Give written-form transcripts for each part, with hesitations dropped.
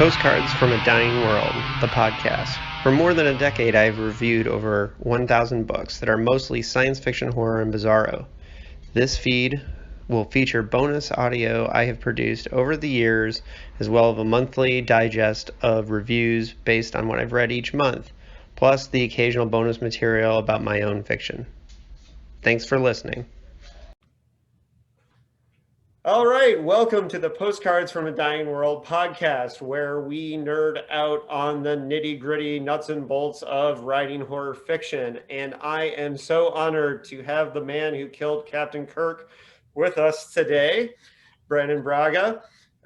Postcards from a Dying World, the podcast. For more than a decade, I've reviewed over 1,000 books that are mostly science fiction, horror, and bizarro. This feed will feature bonus audio I have produced over the years, as well as a monthly digest of reviews based on what I've read each month, plus the occasional bonus material about my own fiction. Thanks for listening. All right, welcome to the Postcards from a Dying World podcast, where we nerd out on the nitty-gritty nuts and bolts of writing horror fiction. And I am so honored to have the man who killed Captain Kirk with us today, Brannon Braga.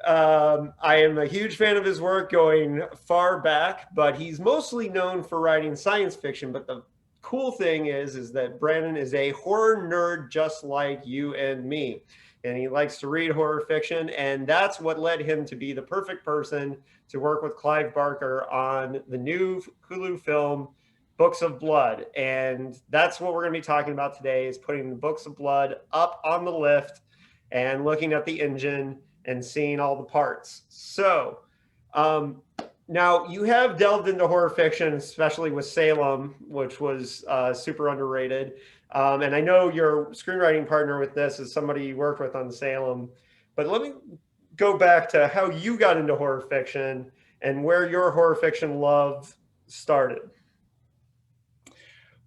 I am a huge fan of his work going far back, but he's mostly known for writing science fiction. But the cool thing is that Brannon is a horror nerd just like you and me. And he likes to read horror fiction, and that's what led him to be the perfect person to work with Clive Barker on the new Hulu film, Books of Blood. And that's what we're going to be talking about today, is putting the Books of Blood up on the lift and looking at the engine and seeing all the parts. So now you have delved into horror fiction, especially with Salem, which was super underrated. And I know your screenwriting partner with this is somebody you worked with on Salem, but let me go back to how you got into horror fiction and where your horror fiction love started.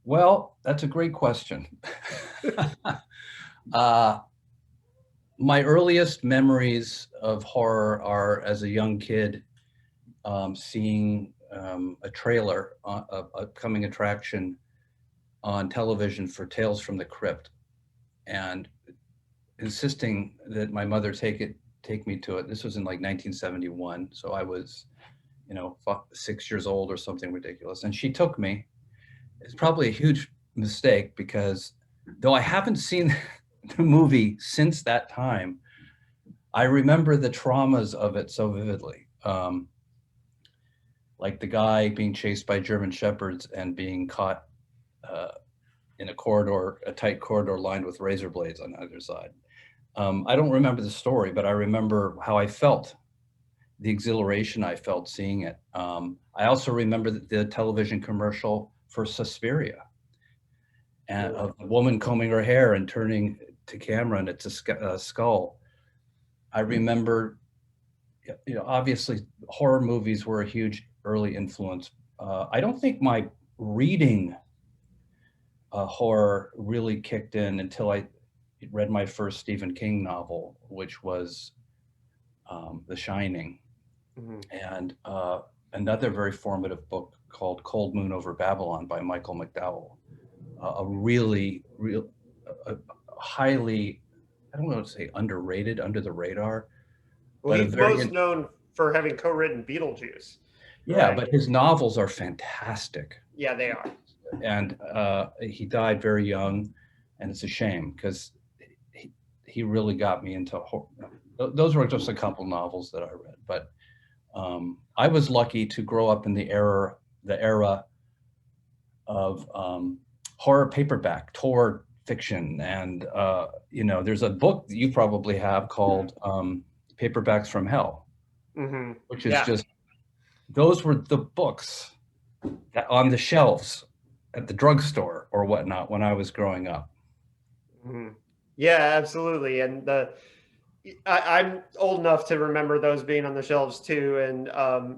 Well, that's a great question. My earliest memories of horror are as a young kid, seeing a trailer, a upcoming attraction on television for Tales from the Crypt, and insisting that my mother take me to it. This was in like 1971, so I was, 6 years old or something ridiculous. And she took me. It's probably a huge mistake because though I haven't seen the movie since that time, I remember the traumas of it so vividly. Like the guy being chased by German shepherds and being caught in a tight corridor lined with razor blades on either side. I don't remember the story, but I remember how I felt, the exhilaration I felt seeing it. I also remember the television commercial for Suspiria, and of a woman combing her hair and turning to camera, and it's a skull. I remember, obviously horror movies were a huge early influence. I don't think my reading horror really kicked in until I read my first Stephen King novel, which was The Shining. Mm-hmm. And another very formative book called Cold Moon Over Babylon by Michael McDowell. A highly, I don't know to say underrated, under the radar. Well, he's most known for having co-written Beetlejuice. Yeah, right? But his novels are fantastic. Yeah, they are. And he died very young, and it's a shame because he really got me into horror. Those were just a couple novels that I read, but I was lucky to grow up in the era of horror paperback, Tor fiction, and there's a book that you probably have called Paperbacks from Hell, mm-hmm. which is just, those were the books that on the shelves at the drugstore or whatnot when I was growing up. Mm-hmm. Yeah, absolutely. And I'm old enough to remember those being on the shelves too. And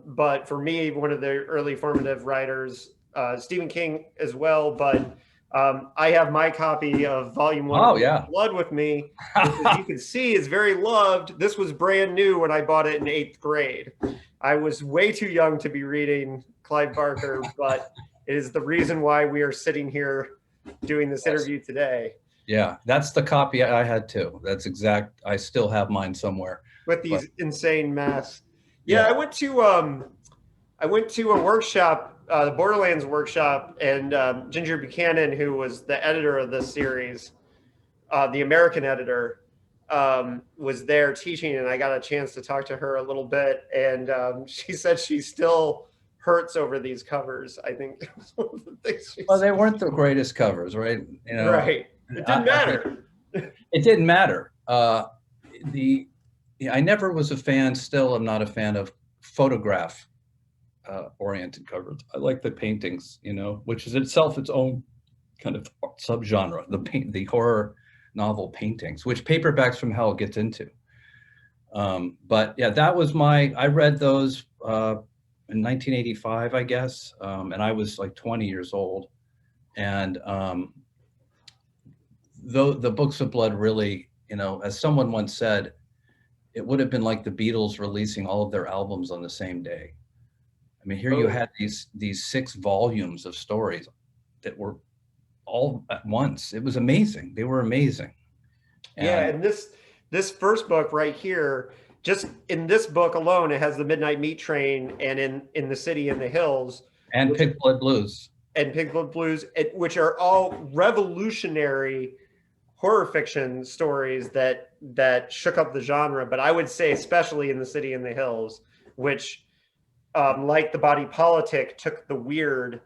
but for me, one of the early formative writers, Stephen King as well. But I have my copy of Volume 1 of Blood with me, which, as you can see, is very loved. This was brand new when I bought it in 8th grade. I was way too young to be reading Clive Barker, but it is the reason why we are sitting here doing this interview today. Yeah, that's the copy I had too. That's exact. I still have mine somewhere. With these insane masks. Yeah, I went to a workshop, the Borderlands workshop, and Ginger Buchanan, who was the editor of this series, the American editor, was there teaching, and I got a chance to talk to her a little bit, and she said she still hurts over these covers. I think one of the things well, they weren't the greatest covers, right? Right. It didn't matter. It didn't matter. I never was a fan, still I'm not a fan of photograph oriented covers. I like the paintings, which is itself its own kind of subgenre, the horror novel paintings, which Paperbacks from Hell gets into. But yeah, that was I read those in 1985, I guess, and I was like 20 years old. And the Books of Blood really, as someone once said, it would have been like the Beatles releasing all of their albums on the same day. I mean, here you had these 6 volumes of stories that were all at once. It was amazing. They were amazing. And this first book right here, just in this book alone, it has the Midnight Meat Train and in the City in the Hills. And Pig Blood Blues. And Pig Blood Blues, which are all revolutionary horror fiction stories that shook up the genre. But I would say especially in the City in the Hills, which like the Body Politic, took the weird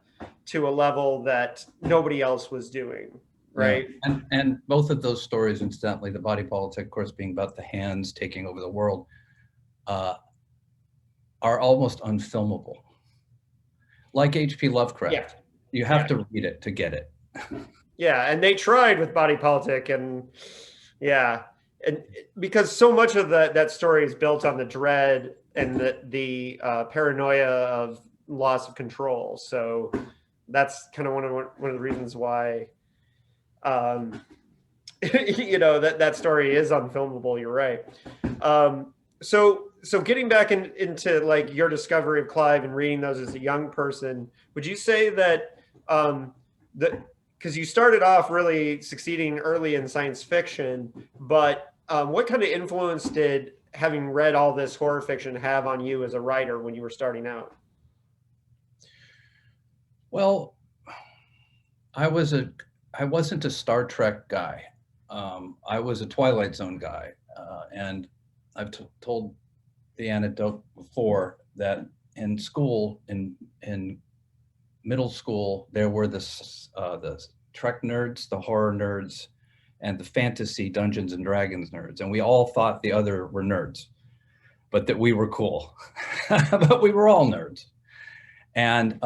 to a level that nobody else was doing, right? Yeah. And both of those stories, incidentally, the Body Politic, of course, being about the hands taking over the world, are almost unfilmable. Like H.P. Lovecraft, you have to read it to get it. Yeah, and they tried with Body Politic, and and because so much of that story is built on the dread and the paranoia of loss of control. So that's kind of one of the reasons why, that story is unfilmable. You're right. So getting back into like your discovery of Clive and reading those as a young person, would you say that because you started off really succeeding early in science fiction, but what kind of influence did having read all this horror fiction have on you as a writer when you were starting out? Well, I wasn't a Star Trek guy. I was a Twilight Zone guy, and I've told the anecdote before that in school, in middle school, there were the Trek nerds, the horror nerds, and the fantasy Dungeons and Dragons nerds, and we all thought the other were nerds, but that we were cool. But we were all nerds. And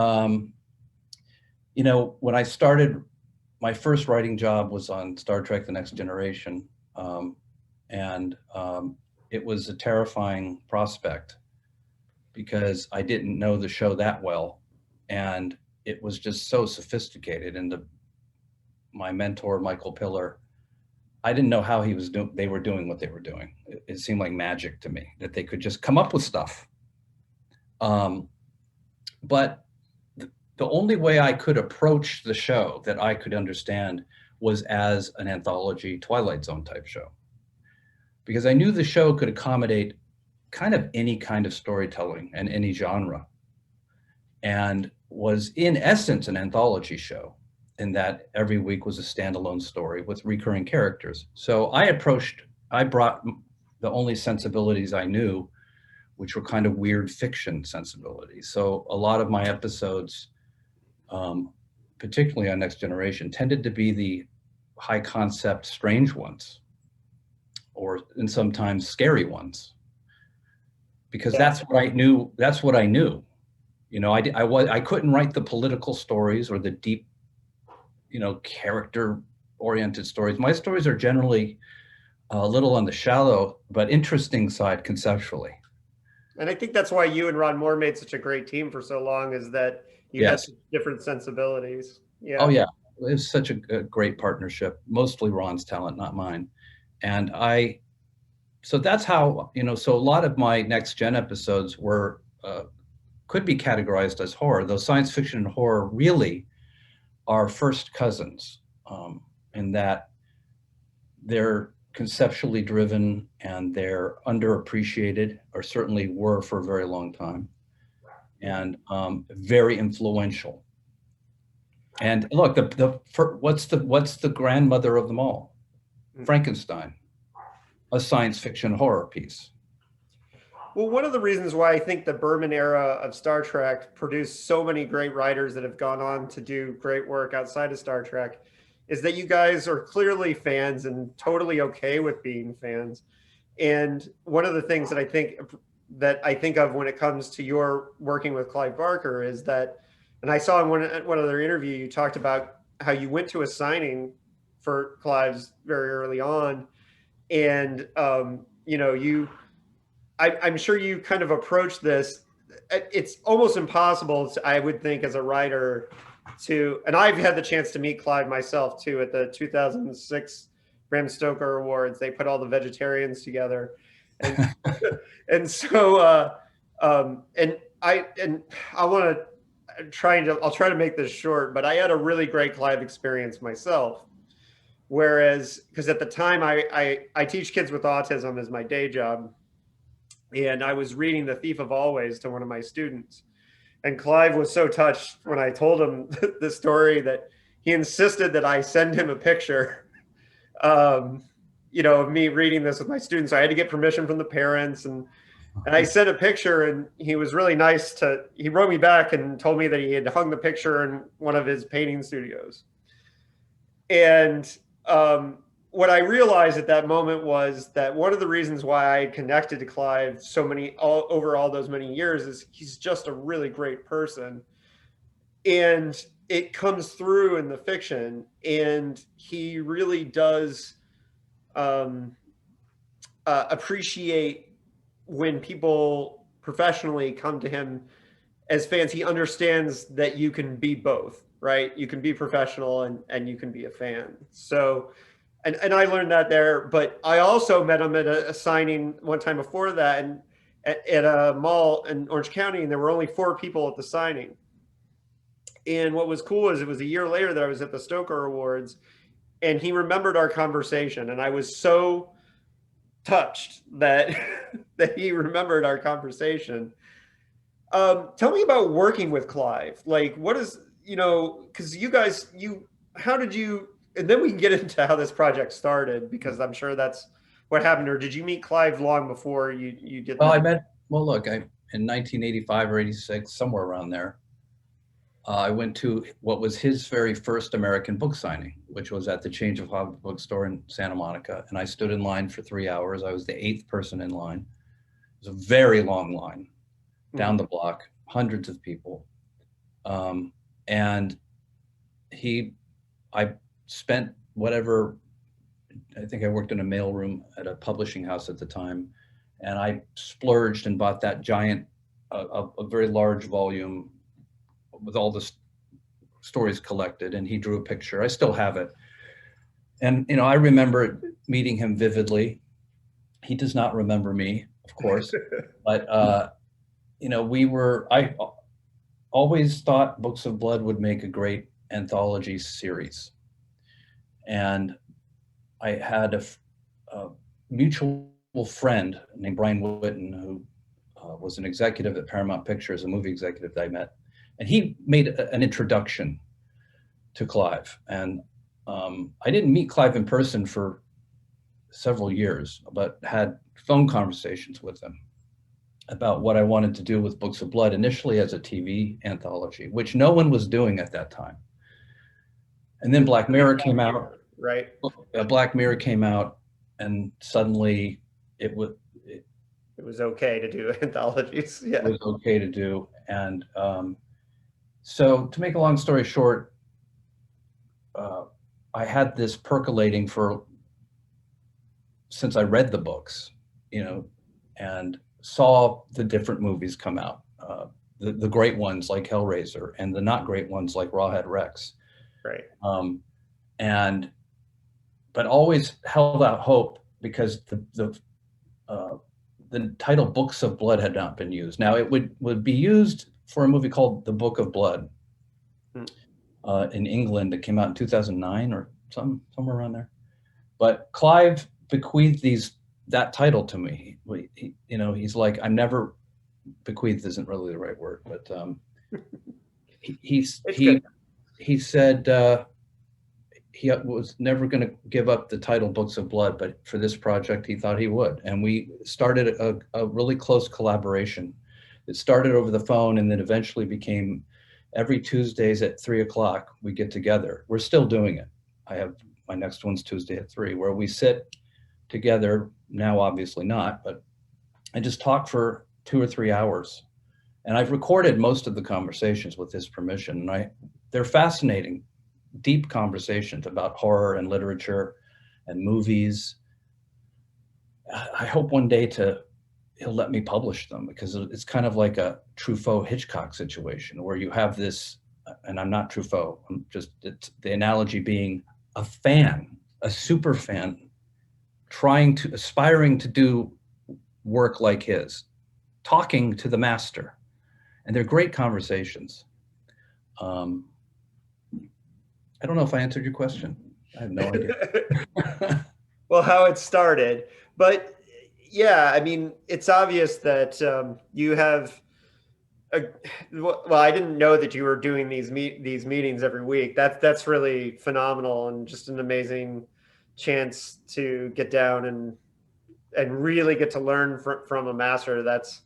when I started, my first writing job was on Star Trek: The Next Generation, and it was a terrifying prospect because I didn't know the show that well, and it was just so sophisticated. And my mentor, Michael Piller, I didn't know how they were doing what they were doing. It seemed like magic to me that they could just come up with stuff. But the only way I could approach the show that I could understand was as an anthology Twilight Zone type show, because I knew the show could accommodate kind of any kind of storytelling and any genre, and was in essence an anthology show in that every week was a standalone story with recurring characters. So I brought the only sensibilities I knew, which were kind of weird fiction sensibilities. So a lot of my episodes, particularly on Next Generation, tended to be the high concept, strange ones, and sometimes scary ones, because that's what I knew. That's what I knew. I couldn't write the political stories or the deep, character oriented stories. My stories are generally a little on the shallow but interesting side conceptually. And I think that's why you and Ron Moore made such a great team for so long, is that you had different sensibilities. Yeah. Oh yeah, it was such a great partnership. Mostly Ron's talent, not mine. And so that's how, so a lot of my Next Gen episodes could be categorized as horror, though science fiction and horror really are first cousins, in that they're conceptually driven and they're underappreciated, or certainly were for a very long time, and very influential. And look, what's the grandmother of them all? Frankenstein, a science fiction horror piece. Well, one of the reasons why I think the Berman era of Star Trek produced so many great writers that have gone on to do great work outside of Star Trek is that you guys are clearly fans and totally okay with being fans. And one of the things that I think that I think of when it comes to your working with Clive Barker is that, and I saw in one other interview, you talked about how you went to a signing for Clive's very early on. And, I'm sure you kind of approached this. It's almost impossible, I would think, as a writer and I've had the chance to meet Clive myself too at the 2006 Bram Stoker Awards. They put all the vegetarians together. And, and so, and I want to, I'll try to make this short, but I had a really great Clive experience myself. Whereas, because at the time I teach kids with autism as my day job, and I was reading The Thief of Always to one of my students. And Clive was so touched when I told him the story that he insisted that I send him a picture, of me reading this with my students. So I had to get permission from the parents, and I sent a picture, and he was really nice he wrote me back and told me that he had hung the picture in one of his painting studios. And what I realized at that moment was that one of the reasons why I connected to Clive over all those many years is he's just a really great person. And it comes through in the fiction, and he really does appreciate when people professionally come to him as fans. He understands that you can be both, right? You can be professional and you can be a fan. So, and I learned that there, but I also met him at a signing one time before that, and at a mall in Orange County, and there were only 4 people at the signing. And what was cool is it was a year later that I was at the Stoker Awards, and he remembered our conversation, and I was so touched that that he remembered our conversation. Tell me about working with Clive. Like, what is, because how did you, and then we can get into how this project started, because I'm sure that's what happened. Or did you meet Clive long before you did that? Look, in 1985 or 86, somewhere around there, I went to what was his very first American book signing, which was at the Change of Heart bookstore in Santa Monica. And I stood in line for 3 hours. I was the 8th person in line. It was a very long line down the block, hundreds of people. And I spent whatever, I think I worked in a mailroom at a publishing house at the time, and I splurged and bought that giant, a very large volume with all the stories collected, and he drew a picture. I still have it. And, I remember meeting him vividly. He does not remember me, of course, but, I always thought Books of Blood would make a great anthology series. And I had a mutual friend named Brian Whitten, who was an executive at Paramount Pictures, a movie executive that I met. And he made an introduction to Clive. And I didn't meet Clive in person for several years, but had phone conversations with him about what I wanted to do with Books of Blood, initially as a TV anthology, which no one was doing at that time. And then Black Mirror came out. Right. Black Mirror came out, and suddenly it was okay to do anthologies. Yeah. It was okay to do. And so to make a long story short, I had this percolating since I read the books, and saw the different movies come out, the great ones like Hellraiser, and the not great ones like Rawhead Rex. Right. But always held out hope, because the title Books of Blood had not been used. Now it would be used for a movie called The Book of Blood in England. It came out in 2009 or somewhere around there. But Clive bequeathed that title to me. He's like, I'm never, bequeathed isn't really the right word, but he said he was never going to give up the title Books of Blood, but for this project, he thought he would. And we started a really close collaboration. It started over the phone, and then eventually became every Tuesdays at 3:00, we get together. We're still doing it. I have my next one's Tuesday at 3, where we sit together, now obviously not, but I just talk for 2 or 3 hours. And I've recorded most of the conversations with his permission. And they're fascinating, deep conversations about horror and literature and movies. I hope one day he'll let me publish them, because it's kind of like a Truffaut Hitchcock situation where you have this, and I'm not Truffaut, it's the analogy being a fan, a super fan, aspiring to do work like his, talking to the master. And they're great conversations. I don't know if I answered your question. I have no idea. Well, how it started. But yeah, I mean, it's obvious that you have well, I didn't know that you were doing these meetings every week. That's really phenomenal, and just an amazing chance to get down and really get to learn from a master. That's,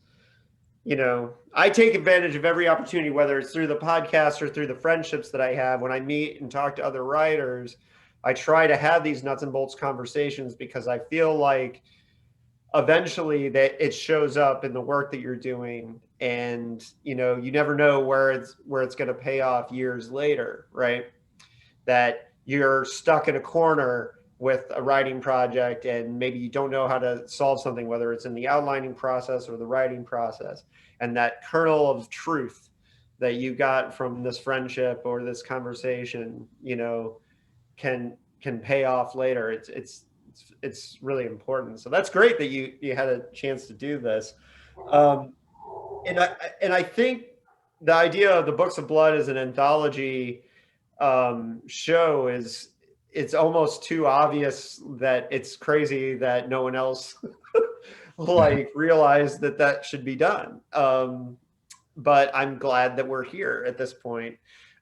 I take advantage of every opportunity, whether it's through the podcast or through the friendships that I have. When I meet and talk to other writers, I try to have these nuts and bolts conversations, because I feel like eventually that it shows up in the work that you're doing, and you never know where it's going to pay off years later, right? That you're stuck in a corner with a writing project, and maybe you don't know how to solve something, whether it's in the outlining process or the writing process, and that kernel of truth that you got from this friendship or this conversation, can pay off later. It's really important. So that's great that you had a chance to do this. And I think the idea of the Books of Blood as an anthology show it's almost too obvious that it's crazy that no one else realized that should be done. But I'm glad that we're here at this point.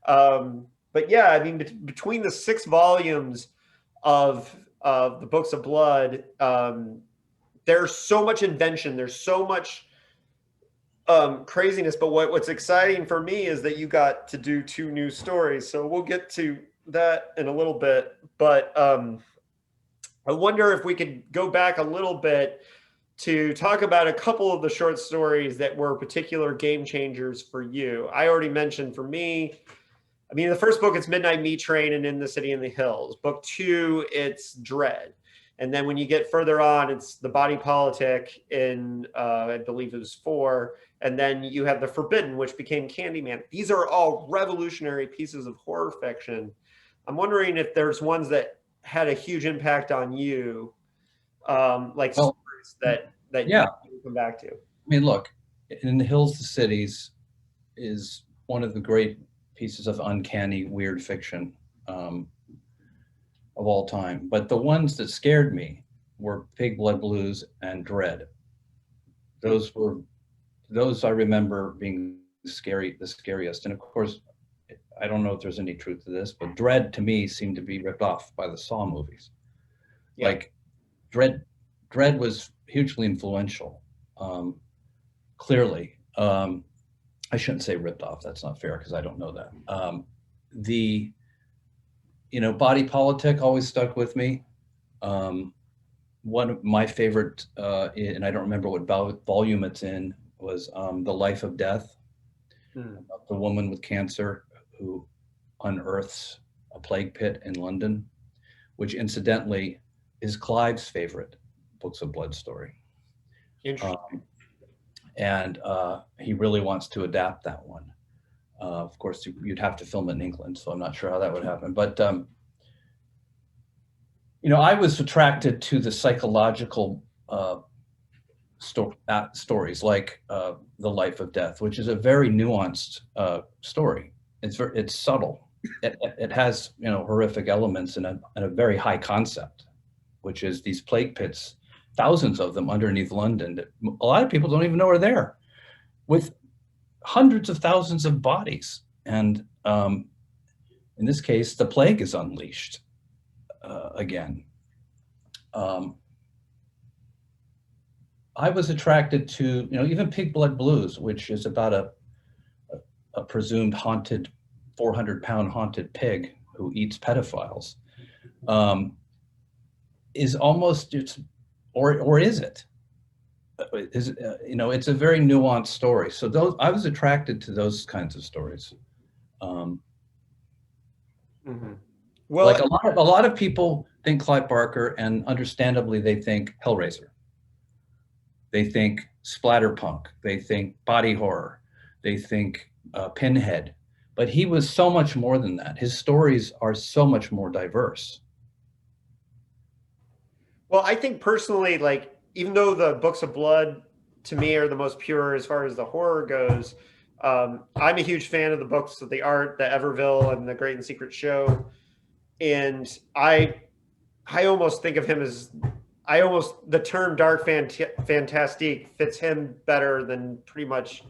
But yeah, I mean, between the 6 volumes of the Books of Blood, there's so much invention, there's so much craziness. But what's exciting for me is that you got to do 2 new stories. So we'll get to that in a little bit. But I wonder if we could go back a little bit to talk about a couple of the short stories that were particular game changers for you. I already mentioned, for me, I mean, the first book, it's Midnight Meat Train and In the City in the Hills. Book 2, it's Dread. And then when you get further on, it's The Body Politic in, I believe it was 4. And then you have The Forbidden, which became Candyman. These are all revolutionary pieces of horror fiction. I'm wondering if there's ones that had a huge impact on you, stories that yeah, you come back to. I mean, look, In the Hills, the Cities is one of the great pieces of uncanny, weird fiction of all time. But the ones that scared me were Pig Blood Blues and Dread. Those I remember being the scariest. And of course, I don't know if there's any truth to this, but Dread to me seemed to be ripped off by the Saw movies. Yeah. Like Dread was hugely influential, clearly. I shouldn't say ripped off. That's not fair, because I don't know that. Body Politic always stuck with me. One of my favorite, and I don't remember what volume it's in, was The Life of Death, about the woman with cancer who unearths a plague pit in London, which incidentally is Clive's favorite Books of Blood story. Interesting. And he really wants to adapt that one. Of course, you'd have to film it in England, so I'm not sure how that would happen. But, I was attracted to the psychological stories like The Life of Death, which is a very nuanced story. It's subtle. It has, horrific elements and a very high concept, which is these plague pits, thousands of them underneath London. A lot of people don't even know are there, with hundreds of thousands of bodies. And in this case, the plague is unleashed again. I was attracted to, even Pig Blood Blues, which is about a presumed haunted, 400-pound haunted pig who eats pedophiles, is almost, or is it? you know, it's a very nuanced story. So I was attracted to those kinds of stories. Well, Like a lot of people think Clive Barker, and understandably they think Hellraiser. They think splatterpunk. They think body horror. They think Pinhead. But he was so much more than that. His stories are so much more diverse. well, I think personally, like, even though the Books of Blood to me are the most pure as far as the horror goes, I'm a huge fan of the books, of the art, the Everville, and the Great and Secret Show. And I almost think of him as, the term Dark Fantastique fits him better than pretty much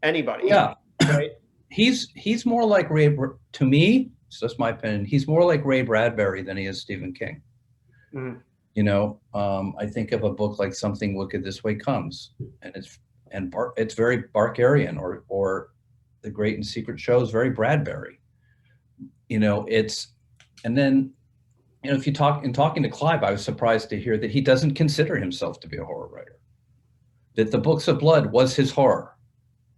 anybody. Yeah. Right. He's more like Ray, to me, it's just my opinion, he's more like Ray Bradbury than he is Stephen King. Mm-hmm. You know, I think of a book like Something Wicked This Way Comes, and it's very Barkerian, or The Great and Secret Show is very Bradbury. You know, and then, you know, if you talking to Clive, I was surprised to hear that he doesn't consider himself to be a horror writer, that the Books of Blood was his horror.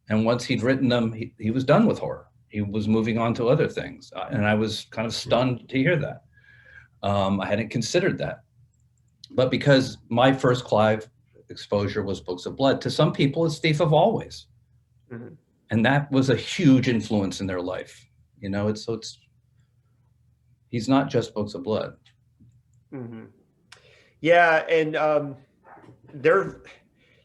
And once he'd written them, he was done with horror. He was moving on to other things. And I was kind of stunned to hear that. I hadn't considered that. But because my first Clive exposure was Books of Blood, to some people it's Thief of Always. Mm-hmm. And that was a huge influence in their life. You know, he's not just Books of Blood. Mm-hmm. Yeah, and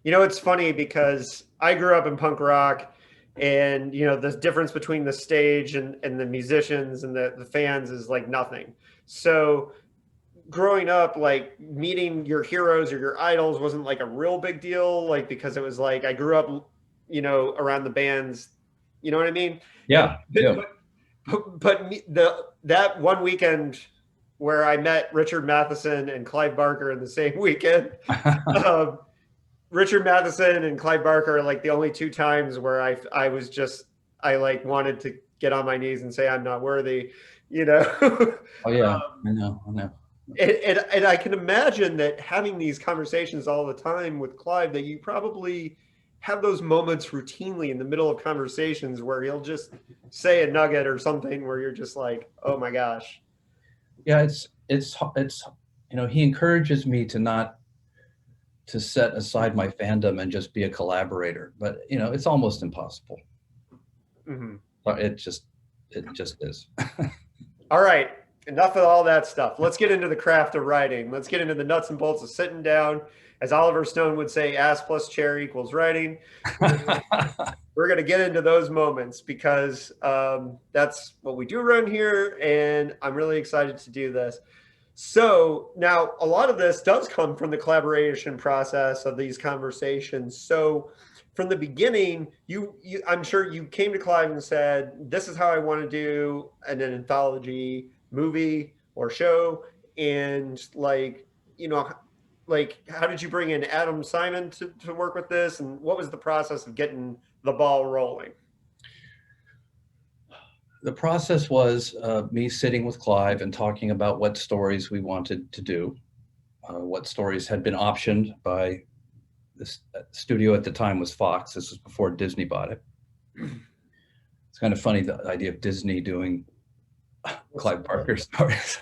you know, it's funny because I grew up in punk rock, and you know, the difference between the stage and the musicians and the fans is like nothing. So growing up, like, meeting your heroes or your idols wasn't like a real big deal, like, because it was like I grew up, you know, around the bands, you know what I mean? Yeah. But that one weekend where I met Richard Matheson and Clive Barker in the same weekend, Richard Matheson and Clive Barker are like the only two times where I like wanted to get on my knees and say I'm not worthy, you know? Oh yeah, I know. And I can imagine that having these conversations all the time with Clive, that you probably have those moments routinely in the middle of conversations where he'll just say a nugget or something where you're just like, oh my gosh. Yeah, it's you know, he encourages me to set aside my fandom and just be a collaborator, but you know, it's almost impossible. Mm-hmm. It just is. All right, enough of all that stuff. Let's get into the craft of writing. Let's get into the nuts and bolts of sitting down. As Oliver Stone would say, ass plus chair equals writing. We're going to get into those moments because that's what we do around here, and I'm really excited to do this. So now a lot of this does come from the collaboration process of these conversations. So from the beginning, I'm sure you came to Clive and said, this is how I want to do an anthology movie or show. And like, you know, like, how did you bring in Adam Simon to work with this? And what was the process of getting the ball rolling? The process was me sitting with Clive and talking about what stories we wanted to do, what stories had been optioned by the studio at the time was Fox. This was before Disney bought it. It's kind of funny, the idea of Disney doing Clive Barker stories.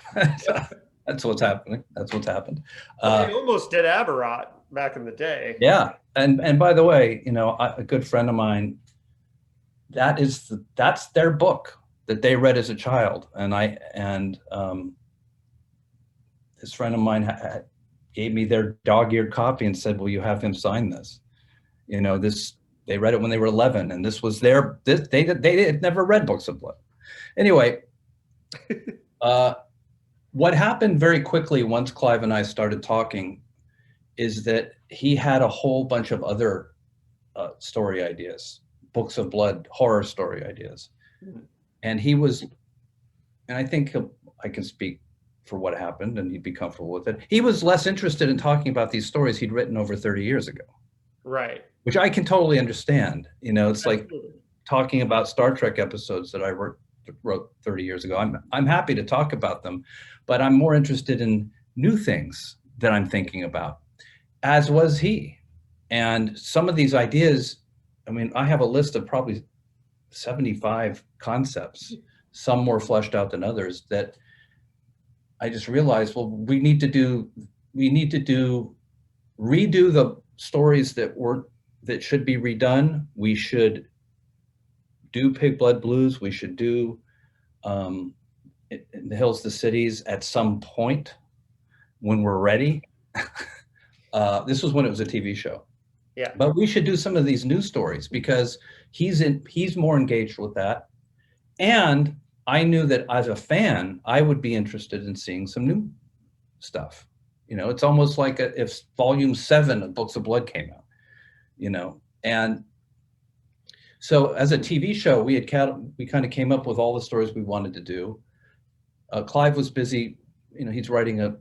That's what's happening. That's what's happened. They almost did Aberrant back in the day. Yeah, and by the way, you know, a good friend of mine, that's their book that they read as a child, and this friend of mine gave me their dog-eared copy and said, "Will you have him sign this?" You know, they read it when they were 11, and this was they had never read Books of Blood. Anyway, what happened very quickly once Clive and I started talking is that he had a whole bunch of other story ideas, Books of Blood horror story ideas. And and I think I can speak for what happened and he'd be comfortable with it. He was less interested in talking about these stories he'd written over 30 years ago. Right. Which I can totally understand. You know, it's like talking about Star Trek episodes that I wrote 30 years ago. I'm happy to talk about them, but I'm more interested in new things that I'm thinking about, as was he. And some of these ideas, I mean, I have a list of probably 75 concepts, some more fleshed out than others, that I just realized, well, we need to redo the stories that should be redone. We should do Pig Blood Blues. We should do In the Hills to Cities at some point when we're ready. This was when it was a TV show. Yeah. But we should do some of these new stories because he's more engaged with that. And I knew that as a fan, I would be interested in seeing some new stuff. You know, it's almost like if volume 7 of Books of Blood came out, you know. And so as a TV show, we kind of came up with all the stories we wanted to do. Clive was busy, you know, he's writing a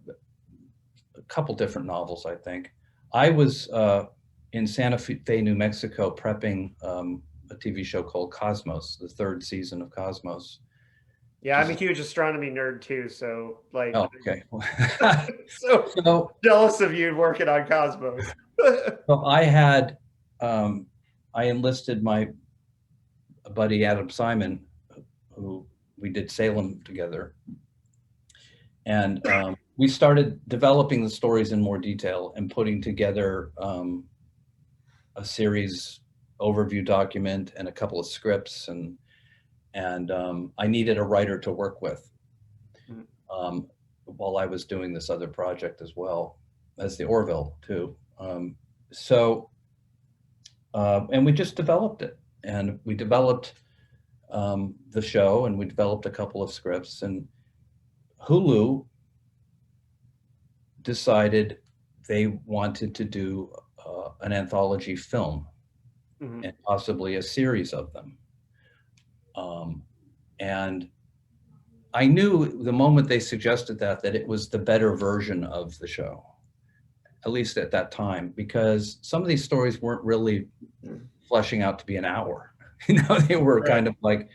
couple different novels, I think. I was in Santa Fe, New Mexico, prepping a TV show called Cosmos, the 3rd season of Cosmos. Yeah, I'm a huge astronomy nerd too, so like, oh, okay. so jealous of you working on Cosmos. So I enlisted my buddy Adam Simon, who we did Salem together, and we started developing the stories in more detail and putting together a series overview document and a couple of scripts, and I needed a writer to work with while I was doing this other project as well as the Orville too. And we just developed it, and we developed the show, and we developed a couple of scripts, and Hulu decided they wanted to do an anthology film and possibly a series of them. And I knew the moment they suggested that it was the better version of the show, at least at that time, because some of these stories weren't really fleshing out to be an hour. You know, they were kind of like,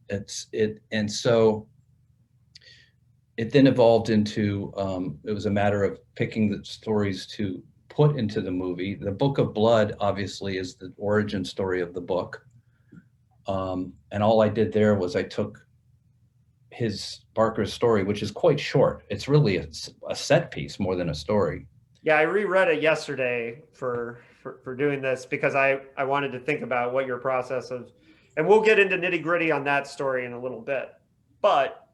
and so it then evolved into, it was a matter of picking the stories to put into the movie. The Book of Blood, obviously, is the origin story of the book. And all I did there was I took Barker's story, which is quite short. It's really a set piece more than a story. Yeah, I reread it yesterday for doing this because I wanted to think about what your process of, and we'll get into nitty gritty on that story in a little bit. But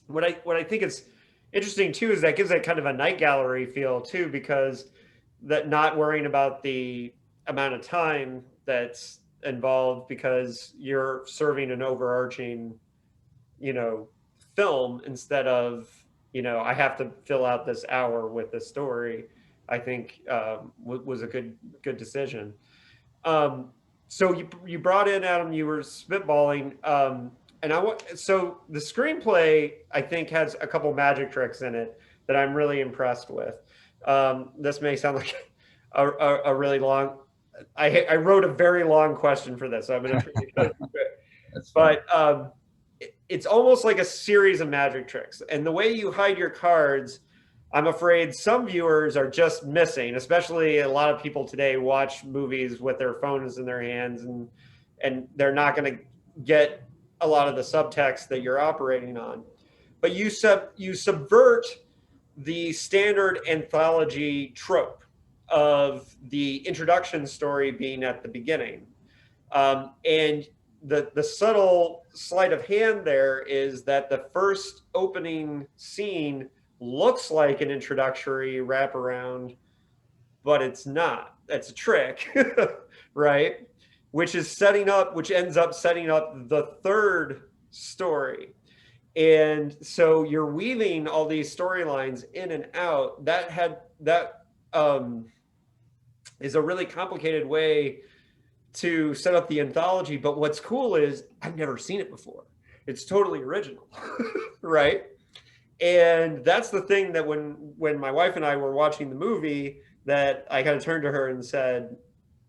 what I think is interesting too is that gives it kind of a night gallery feel too, because that not worrying about the amount of time that's involved because you're serving an overarching, you know, film instead of, you know, I have to fill out this hour with the story. I think was a good decision. So you brought in Adam. You were spitballing, and so the screenplay I think has a couple magic tricks in it that I'm really impressed with. This may sound like a really long. I wrote a very long question for this, so I'm going to try to go through it. But it's almost like a series of magic tricks, and the way you hide your cards, I'm afraid some viewers are just missing. Especially a lot of people today watch movies with their phones in their hands, and they're not going to get a lot of the subtext that you're operating on. But you subvert the standard anthology trope of the introduction story being at the beginning, and the subtle sleight of hand there is that the first opening scene looks like an introductory wraparound, but it's not. That's a trick, right? Which ends up setting up the third story. And so you're weaving all these storylines in and out. That is a really complicated way to set up the anthology. But what's cool is I've never seen it before. It's totally original, right? And that's the thing that when my wife and I were watching the movie, that I kind of turned to her and said,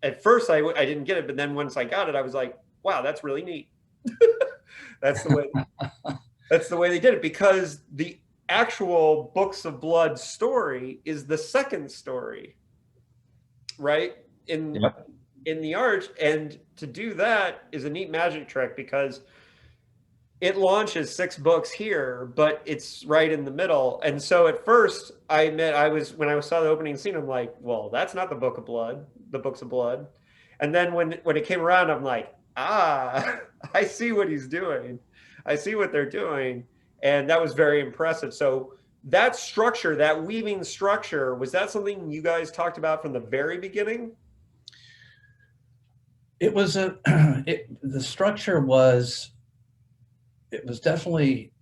at first I didn't get it, but then once I got it, I was like, wow, that's really neat. That's the way they did it, because the actual Books of Blood story is the second story right? Yep. In the arch, and to do that is a neat magic trick because it launches 6 books here, but it's right in the middle. And so at first, I admit when I saw the opening scene, I'm like, well, that's not the Book of Blood, the Books of Blood. And then when it came around, I'm like, ah, I see what he's doing. I see what they're doing. And that was very impressive. So that structure, that weaving structure, was that something you guys talked about from the very beginning? It was the structure was, it was definitely,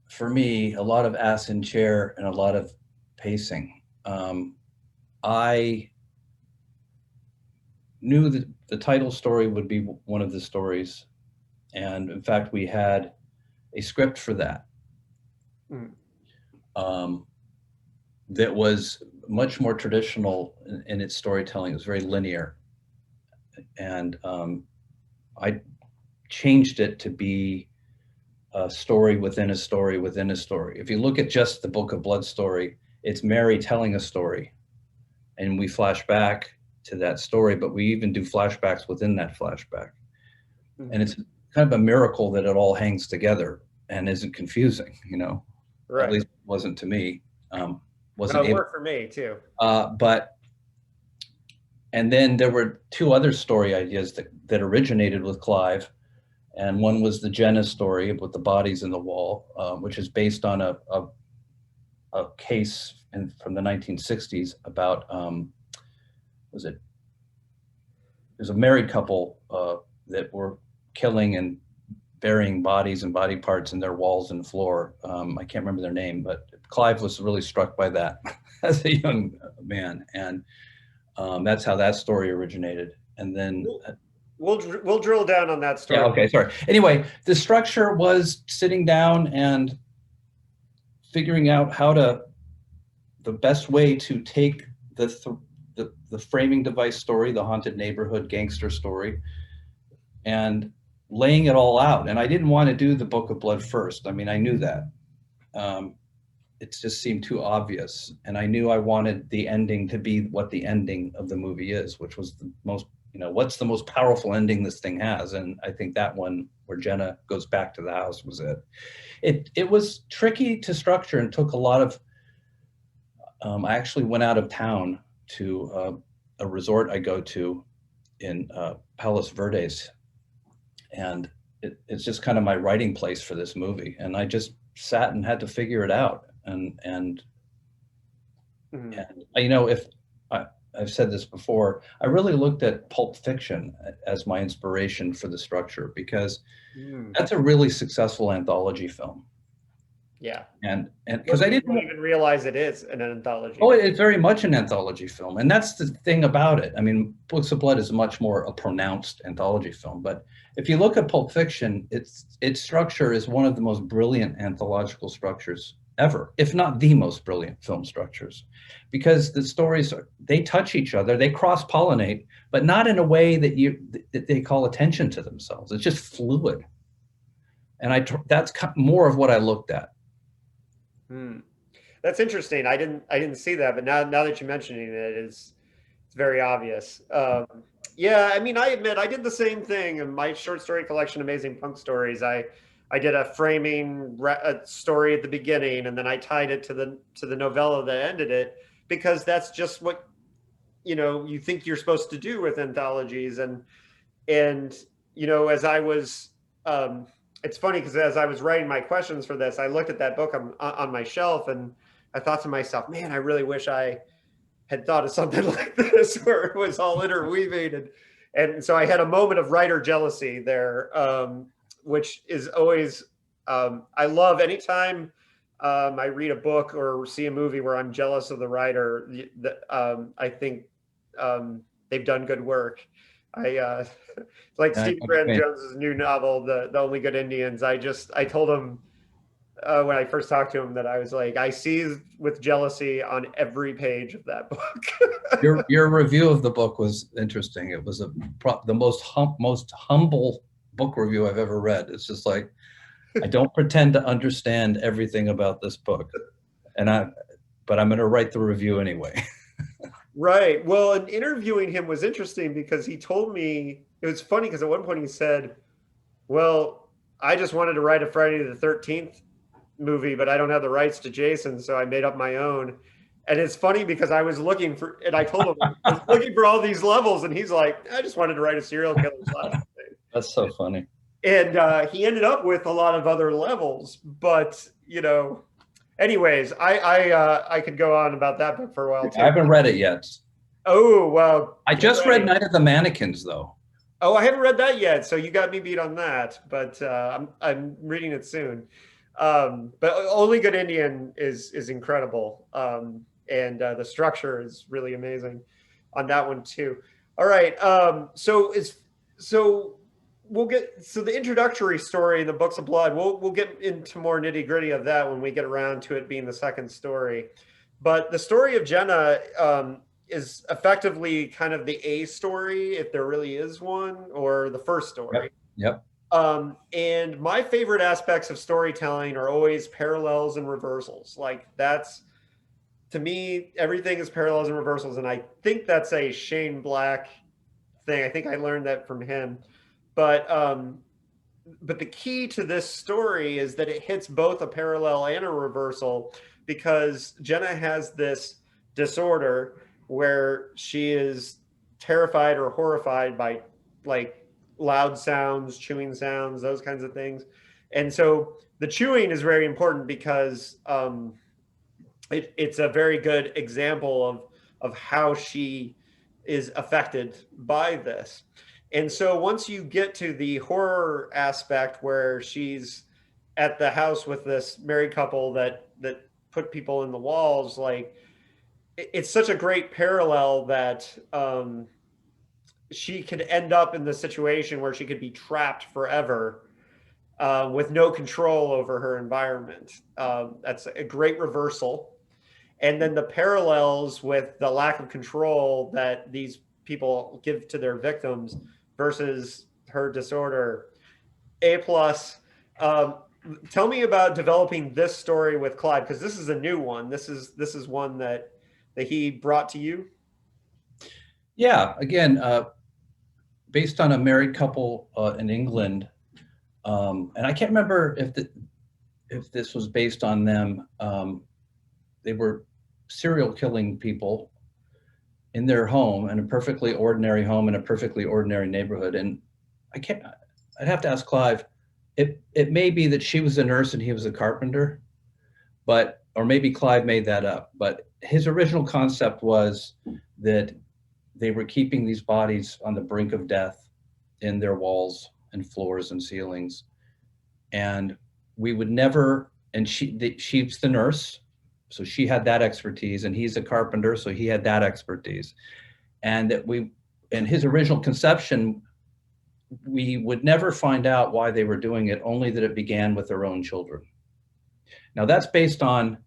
for me, a lot of ass in chair and a lot of pacing. I knew that the title story would be one of the stories. And in fact, we had a script for that. That was much more traditional in its storytelling. It was very linear. And I changed it to be a story within a story within a story. If you look at just the Book of Blood story, it's Mary telling a story. And we flash back to that story, but we even do flashbacks within that flashback. And it's kind of a miracle that it all hangs together and isn't confusing, you know? Right. At least it wasn't to me. It worked for me too. And then there were 2 other story ideas that originated with Clive. And one was the Jenna story with the bodies in the wall, which is based on a case from the 1960s about, there's a married couple that were killing and burying bodies and body parts in their walls and floor. I can't remember their name, but Clive was really struck by that as a young man. And that's how that story originated. And then we'll drill down on that story. Yeah, okay, sorry. Anyway, the structure was sitting down and figuring out the best way to take the framing device story, the haunted neighborhood gangster story, and laying it all out. And I didn't want to do the Book of Blood first. I mean, I knew that. It just seemed too obvious. And I knew I wanted the ending to be what the ending of the movie is, which was the most, what's the most powerful ending this thing has? And I think that one where Jenna goes back to the house was it. It was tricky to structure and took a lot of, I actually went out of town to a resort I go to in Palos Verdes. And it's just kind of my writing place for this movie. And I just sat and had to figure it out. And if I've said this before, I really looked at Pulp Fiction as my inspiration for the structure, because that's a really successful anthology film. Yeah. And because I didn't even realize it is an anthology. Oh, it's very much an anthology film. And that's the thing about it. I mean, Books of Blood is much more a pronounced anthology film. But if you look at Pulp Fiction, its structure is one of the most brilliant anthological structures ever, if not the most brilliant film structures, because the stories they touch each other, they cross-pollinate, but not in a way that they call attention to themselves. It's just fluid. And that's more of what I looked at. That's interesting. I didn't see that, but now that you're mentioning it, it's very obvious. Yeah, I mean, I admit I did the same thing in my short story collection, Amazing Punk Stories. I did a framing story at the beginning, and then I tied it to the novella that ended it, because that's just what you think you're supposed to do with anthologies. And as I was it's funny because as I was writing my questions for this, I looked at that book on my shelf, and I thought to myself, man, I really wish I had thought of something like this where it was all interweaving. And so I had a moment of writer jealousy there, which is always, I love anytime I read a book or see a movie where I'm jealous of the writer. I think they've done good work. Like Stephen Graham Jones's new novel, The Only Good Indians. I told him when I first talked to him that I was like, I see with jealousy on every page of that book. Your review of the book was interesting. It was the most humble book review I've ever read. It's just like, I don't pretend to understand everything about this book, but I'm going to write the review anyway. Right. Well, and interviewing him was interesting because he told me it was funny because at one point he said, "Well, I just wanted to write a Friday the 13th movie, but I don't have the rights to Jason, so I made up my own." And it's funny because I was looking for, and I told him I was looking for all these levels, and he's like, "I just wanted to write a serial killer slash thing." That's so funny. And he ended up with a lot of other levels, but anyways, I could go on about that book for a while I too. haven't read it yet. Oh well, I get just read ready. Night of the Mannequins, though. Oh, I haven't read that yet, so you got me beat on that. But I'm reading it soon. But Only Good Indian is incredible, and the structure is really amazing on that one too. All right, so the introductory story in the Books of Blood. We'll get into more nitty gritty of that when we get around to it being the second story. But the story of Jenna is effectively kind of the A story, if there really is one, or the first story. Yep. Yep. And my favorite aspects of storytelling are always parallels and reversals. Like that's to me, everything is parallels and reversals, and I think that's a Shane Black thing. I think I learned that from him. But but the key to this story is that it hits both a parallel and a reversal because Jenna has this disorder where she is terrified or horrified by like loud sounds, chewing sounds, those kinds of things. And so the chewing is very important because it's a very good example of how she is affected by this. And so once you get to the horror aspect where she's at the house with this married couple that put people in the walls, like it's such a great parallel that she could end up in the situation where she could be trapped forever with no control over her environment. That's a great reversal. And then the parallels with the lack of control that these people give to their victims versus her disorder. A plus. Tell me about developing this story with Clive because this is a new one. This is one that he brought to you. Yeah. Again, based on a married couple in England, and I can't remember if this was based on them. They were serial killing people in their home, in a perfectly ordinary home in a perfectly ordinary neighborhood. And I'd have to ask Clive. It may be that she was a nurse and he was a carpenter, or maybe Clive made that up. But his original concept was that they were keeping these bodies on the brink of death in their walls and floors and ceilings. And we would never, and she's the nurse, so she had that expertise, and he's a carpenter, so he had that expertise. And in his original conception, we would never find out why they were doing it, only that it began with their own children. Now that's based on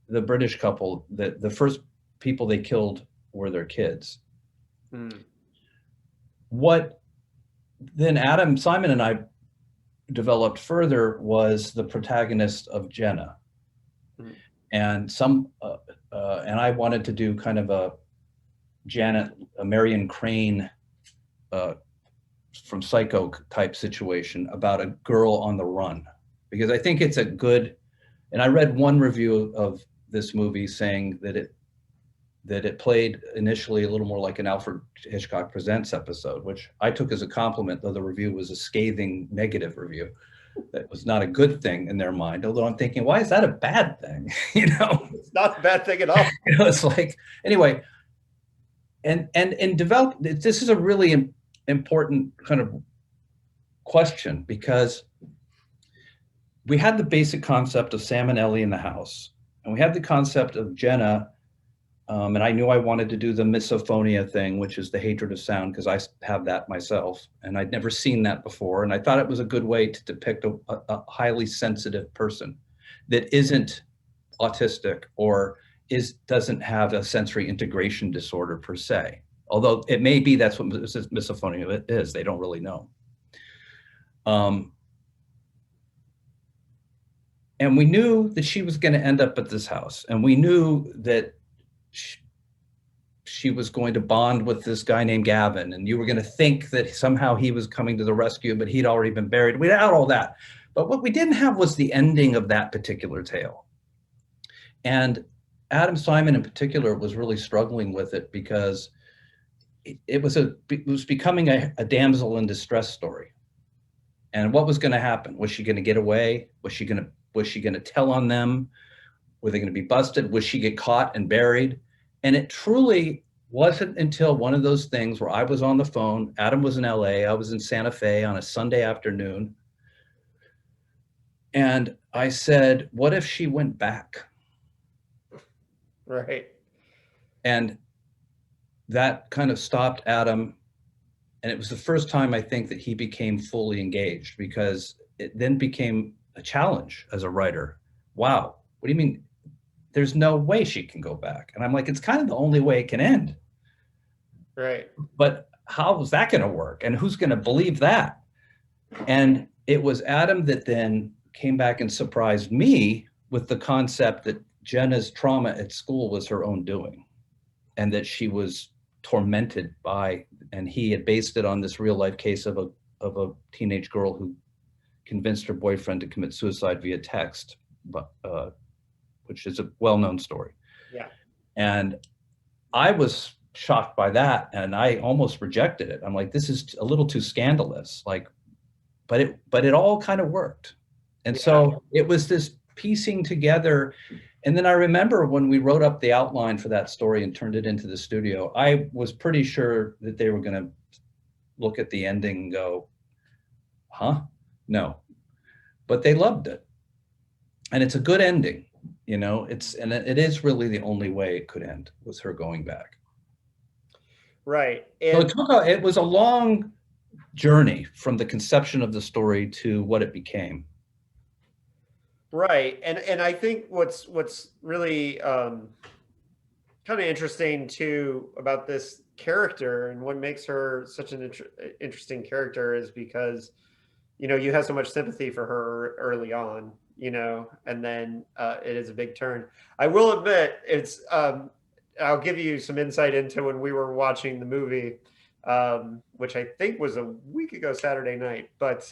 the British couple, that the first people they killed were their kids. What then Simon and I developed further was the protagonist of Jenna. And and I wanted to do kind of a Marion Crane from Psycho type situation about a girl on the run, because I think it's a good, and I read one review of this movie saying that it played initially a little more like an Alfred Hitchcock Presents episode, which I took as a compliment, though the review was a scathing negative review. That was not a good thing in their mind, although I'm thinking, why is that a bad thing? It's not a bad thing at all. It's like, anyway, and develop, this is a really important kind of question, because we had the basic concept of Sam and Ellie in the house, and we had the concept of Jenna. And I knew I wanted to do the misophonia thing, which is the hatred of sound, because I have that myself, and I'd never seen that before. And I thought it was a good way to depict a highly sensitive person that isn't autistic or doesn't have a sensory integration disorder per se. Although it may be that's what misophonia is. They don't really know. And we knew that she was going to end up at this house, and we knew that she was going to bond with this guy named Gavin, and you were going to think that somehow he was coming to the rescue, but he'd already been buried. We had all that. But what we didn't have was the ending of that particular tale. And Adam Simon in particular was really struggling with it because it was becoming a damsel in distress story. And what was going to happen? Was she going to get away? Was she going to tell on them? Were they going to be busted? Would she get caught and buried? And it truly wasn't until one of those things where I was on the phone, Adam was in LA, I was in Santa Fe on a Sunday afternoon. And I said, what if she went back? Right. And that kind of stopped Adam. And it was the first time I think that he became fully engaged, because it then became a challenge as a writer. Wow, what do you mean? There's no way she can go back. And I'm like, it's kind of the only way it can end. Right. But how is that going to work? And who's going to believe that? And it was Adam that then came back and surprised me with the concept that Jenna's trauma at school was her own doing, and that she was tormented by, and he had based it on this real life case of a teenage girl who convinced her boyfriend to commit suicide via text, but which is a well-known story. Yeah. And I was shocked by that, and I almost rejected it. I'm like, this is a little too scandalous. Like, but it all kind of worked. And so it was this piecing together. And then I remember when we wrote up the outline for that story and turned it into the studio, I was pretty sure that they were going to look at the ending and go, huh? No. But they loved it. And it's a good ending, you know, and it is really the only way it could end, was her going back. Right. And So it was a long journey from the conception of the story to what it became. right. And I think what's really kind of interesting too about this character, and what makes her such an interesting character, is because, you know, you have so much sympathy for her early on, you know, and then it is a big turn. I will admit, it's I'll give you some insight into when we were watching the movie, which I think was a week ago Saturday night. But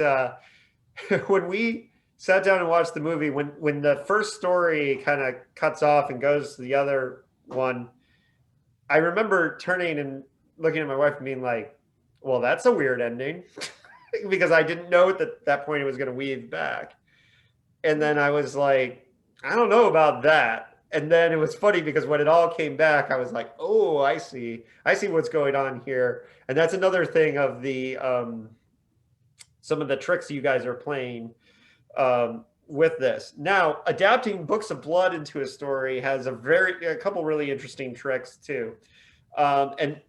when we sat down and watched the movie, when the first story kind of cuts off and goes to the other one, I remember turning and looking at my wife and being like, well, that's a weird ending. Because I didn't know at that point it was going to weave back. And then I was like, I don't know about that. And then it was funny because when it all came back, I was like, oh, I see what's going on here. And that's another thing of the some of the tricks you guys are playing with this. Now, adapting books of blood into a story has a couple really interesting tricks too. And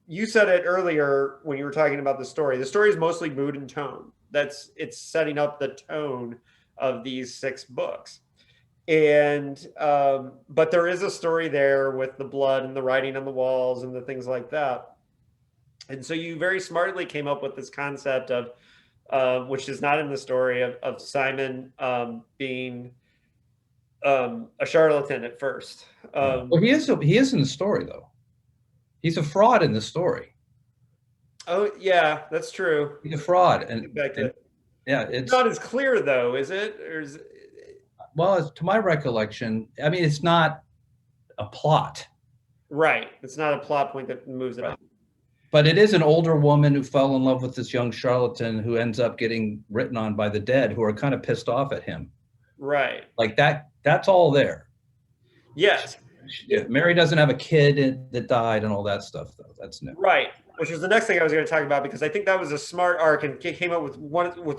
you said it earlier when you were talking about the story. The story is mostly mood and tone. It's setting up the tone of these 6 books. And but there is a story there with the blood and the writing on the walls and the things like that. And so you very smartly came up with this concept of which is not in the story, of Simon being a charlatan at first. Well, he is in the story though. He's a fraud in the story. Oh yeah, that's true. He's a fraud, and yeah, it's not as clear though, is it? Or is it... Well, to my recollection, I mean, it's not a plot. Right. It's not a plot point that moves it on. But it is an older woman who fell in love with this young charlatan who ends up getting written on by the dead, who are kind of pissed off at him. Right. Like that's all there. Yes. Mary doesn't have a kid that died and all that stuff, though. That's new. Right. Which was the next thing I was going to talk about, because I think that was a smart arc and came up with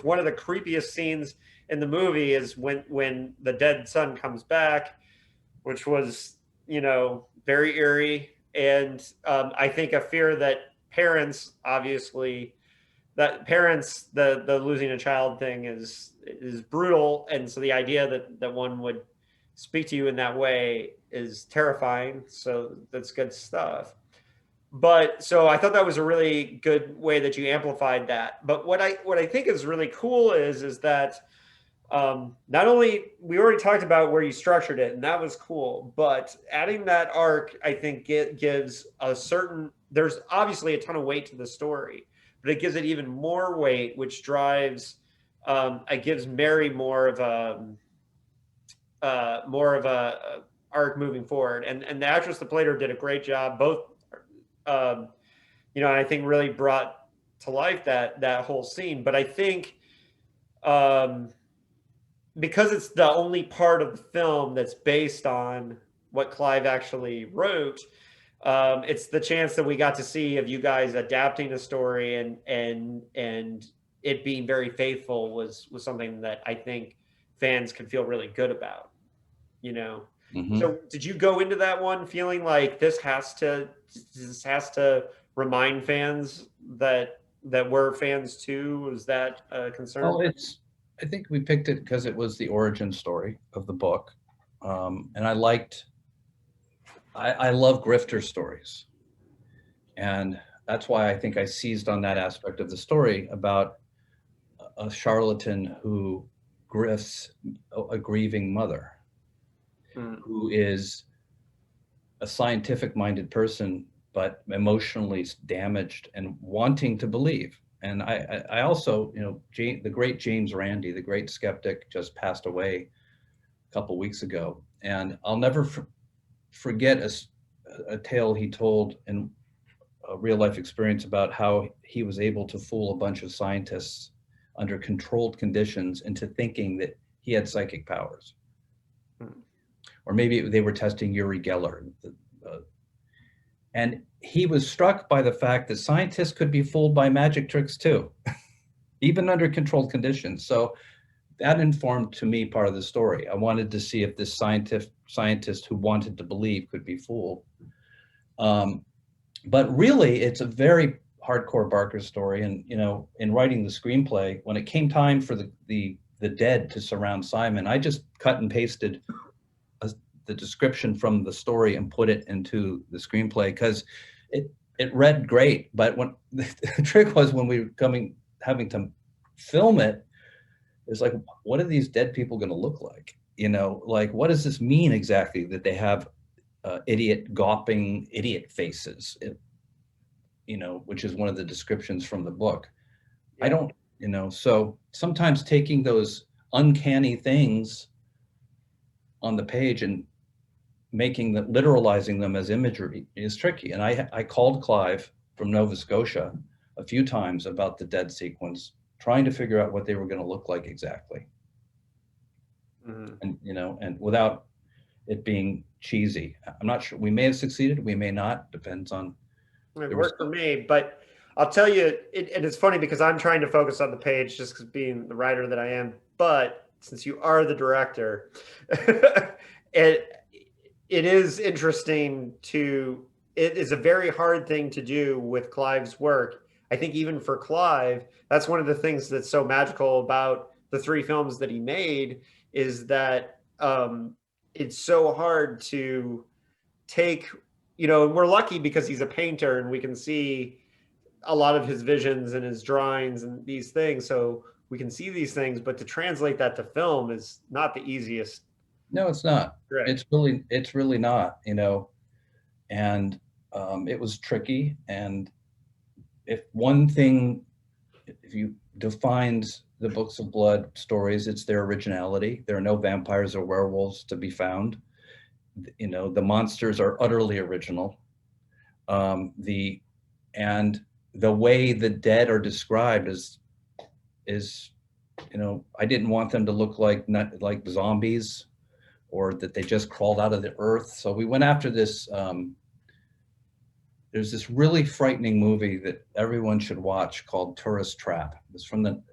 one of the creepiest scenes in the movie, is when the dead son comes back, which was, you know, very eerie. And I think a fear that parents, obviously, the losing a child thing is brutal. And so the idea that one would speak to you in that way is terrifying. So that's good stuff. But so I thought that was a really good way that you amplified that. But what I think is really cool is that Not only we already talked about where you structured it, and that was cool, but adding that arc, I think, gives a certain. There's obviously a ton of weight to the story, but it gives it even more weight, which drives. It gives Mary more of a arc moving forward, and the actress that played her did a great job. Both, um, I think really brought to life that whole scene. But I think. Um, because it's the only part of the film that's based on what Clive actually wrote, it's the chance that we got to see of you guys adapting a story and it being very faithful was something that I think fans could feel really good about, you know. Mm-hmm. So did you go into that one feeling like this has to remind fans that we're fans too? Was that a concern? Well, I think we picked it because it was the origin story of the book. And I love grifter stories. And that's why I think I seized on that aspect of the story about a charlatan who grifts a grieving mother, Mm. who is a scientific minded person, but emotionally damaged and wanting to believe. And I also, the great James Randi, the great skeptic, just passed away a couple weeks ago. And I'll never forget a tale he told in a real life experience about how he was able to fool a bunch of scientists under controlled conditions into thinking that he had psychic powers. Mm. Or maybe they were testing Uri Geller. And he was struck by the fact that scientists could be fooled by magic tricks too, even under controlled conditions. So that informed to me part of the story. I wanted to see if this scientist who wanted to believe could be fooled. But really, it's a very hardcore Barker story. And in writing the screenplay, when it came time for the dead to surround Simon, I just cut and pasted the description from the story and put it into the screenplay because it read great. But when the trick was when we were having to film it, it's like, what are these dead people going to look like? Like, what does this mean exactly that they have gawping idiot faces? Which is one of the descriptions from the book. Yeah. I don't, so sometimes taking those uncanny things on the page and literalizing them as imagery is tricky. And I called Clive from Nova Scotia a few times about the dead sequence, trying to figure out what they were going to look like exactly. Mm-hmm. And without it being cheesy. I'm not sure. We may have succeeded, we may not, depends on. It worked for me, but I'll tell you, and it's funny because I'm trying to focus on the page just because being the writer that I am, but since you are the director, it is interesting it is a very hard thing to do with Clive's work. I think even for Clive, that's one of the things that's so magical about the 3 films that he made is that it's so hard to take, we're lucky because he's a painter and we can see a lot of his visions and his drawings and these things. So we can see these things, but to translate that to film is not the easiest. No, it's not. Right. It's really not, and it was tricky. And if you defined the Books of Blood stories, it's their originality. There are no vampires or werewolves to be found. The monsters are utterly original. The way the dead are described is I didn't want them to look like zombies or that they just crawled out of the earth. So we went after this. There's this really frightening movie that everyone should watch called Tourist Trap. It's from the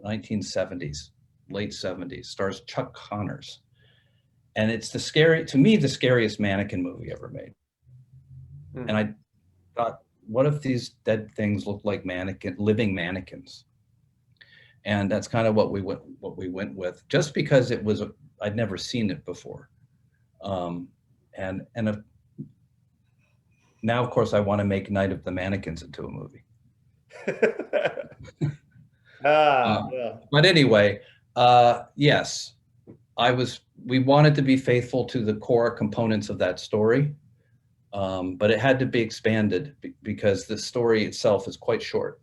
1970s, late 70s, stars Chuck Connors. And it's the scariest mannequin movie ever made. Mm. And I thought, what if these dead things look like living mannequins? And that's kind of what we went with, just because I'd never seen it before. Now, of course, I want to make Night of the Mannequins into a movie. Yeah. But anyway, Yes, we wanted to be faithful to the core components of that story, but it had to be expanded because the story itself is quite short.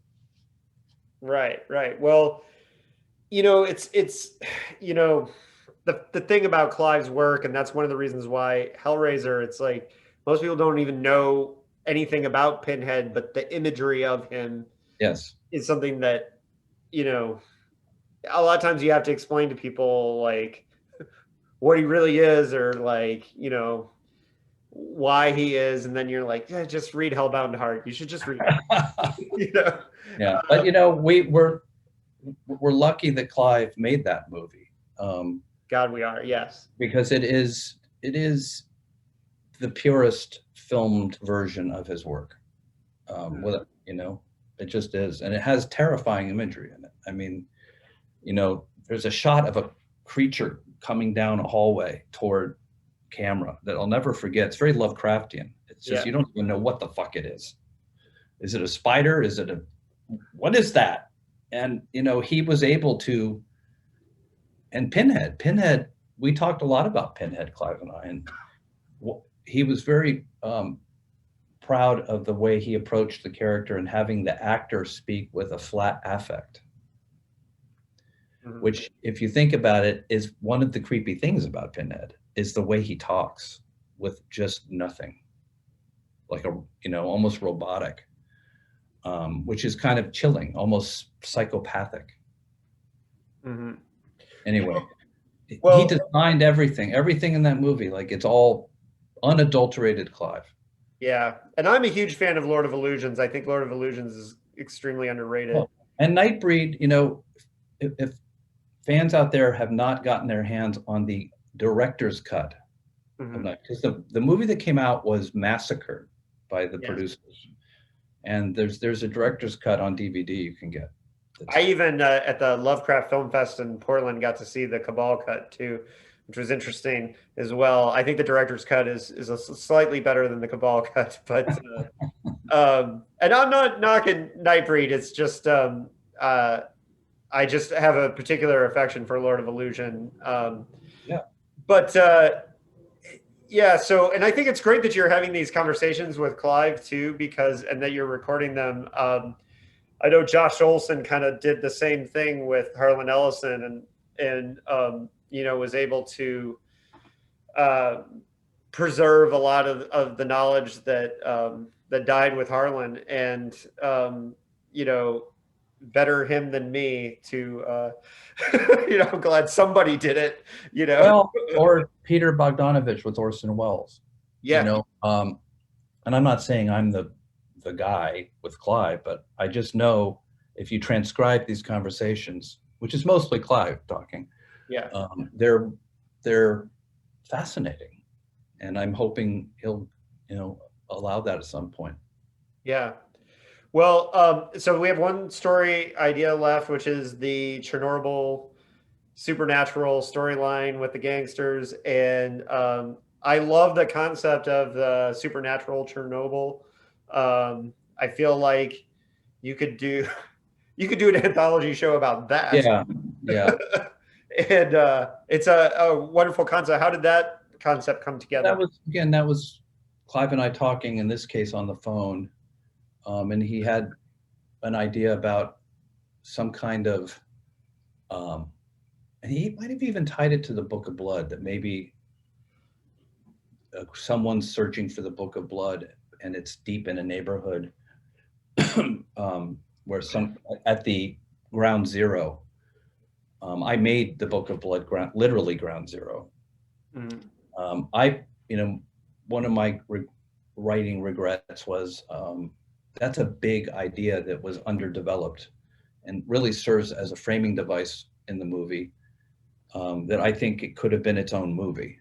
Right, right. Well, it's the thing about Clive's work, and that's one of the reasons why Hellraiser, it's like most people don't even know anything about Pinhead, but the imagery of him Yes. is something that, a lot of times you have to explain to people like what he really is, or like, why he is, and then you're like, yeah, just read Hellbound Heart. You should just read it. Yeah, but we're lucky that Clive made that movie. God, we are, yes. Because it is the purest filmed version of his work. It just is, and it has terrifying imagery in it. I mean, there's a shot of a creature coming down a hallway toward camera that I'll never forget. It's very Lovecraftian. It's just, you don't even know what the fuck it is. Is it a spider? What is that? And, he was able to, and Pinhead, we talked a lot about Pinhead, Clive and I, and he was very proud of the way he approached the character and having the actor speak with a flat affect. Mm-hmm. Which, if you think about it, is one of the creepy things about Pinhead, is the way he talks with just nothing, like almost robotic, which is kind of chilling, almost psychopathic. Mm-hmm. Anyway, he designed everything in that movie. Like, it's all unadulterated Clive. Yeah, and I'm a huge fan of Lord of Illusions. I think Lord of Illusions is extremely underrated. Well, and Nightbreed, if fans out there have not gotten their hands on the director's cut, because the movie that came out was massacred by the producers, and there's a director's cut on DVD you can get. I even at the Lovecraft Film Fest in Portland got to see the Cabal cut too, which was interesting as well. I think the director's cut is a slightly better than the Cabal cut, but and I'm not knocking Nightbreed. It's just I just have a particular affection for Lord of Illusion. But yeah, so, and I think it's great that you're having these conversations with Clive too, and that you're recording them. I know Josh Olson kind of did the same thing with Harlan Ellison, and was able to preserve a lot of the knowledge that died with Harlan, and better him than me to I'm glad somebody did it, well, or Peter Bogdanovich with Orson Welles. And I'm not saying I'm the guy with Clive, but I just know if you transcribe these conversations, which is mostly Clive talking, they're fascinating, and I'm hoping he'll allow that at some point. Yeah. Well, so we have one story idea left, which is the Chernobyl supernatural storyline with the gangsters. And I love the concept of the supernatural Chernobyl. I feel like you could do an anthology show about that. Yeah. And it's a wonderful concept. How did that concept come together? That was Clive and I talking, in this case on the phone. And he had an idea about some kind of, and he might have even tied it to the Book of Blood, that maybe someone's searching for the Book of Blood, and it's deep in a neighborhood where at the ground zero. I made the Book of Blood literally ground zero. Mm-hmm. One of my writing regrets was, that's a big idea that was underdeveloped and really serves as a framing device in the movie, that I think it could have been its own movie,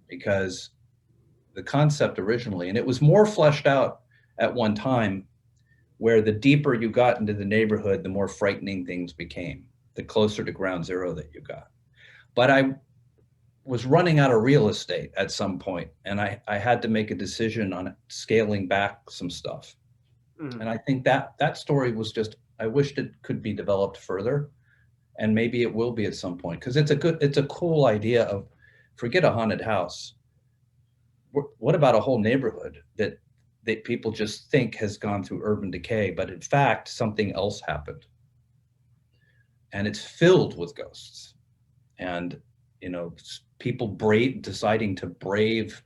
because the concept originally, and it was more fleshed out at one time, where the deeper you got into the neighborhood, the more frightening things became, the closer to ground zero that you got. But I was running out of real estate at some point, and I had to make a decision on scaling back some stuff. And I think that story was just, I wished it could be developed further. and maybe it will be at some point, because it's a cool idea of, forget a haunted house. What about a whole neighborhood that people just think has gone through urban decay, but in fact something else happened, and it's filled with ghosts, and people deciding to brave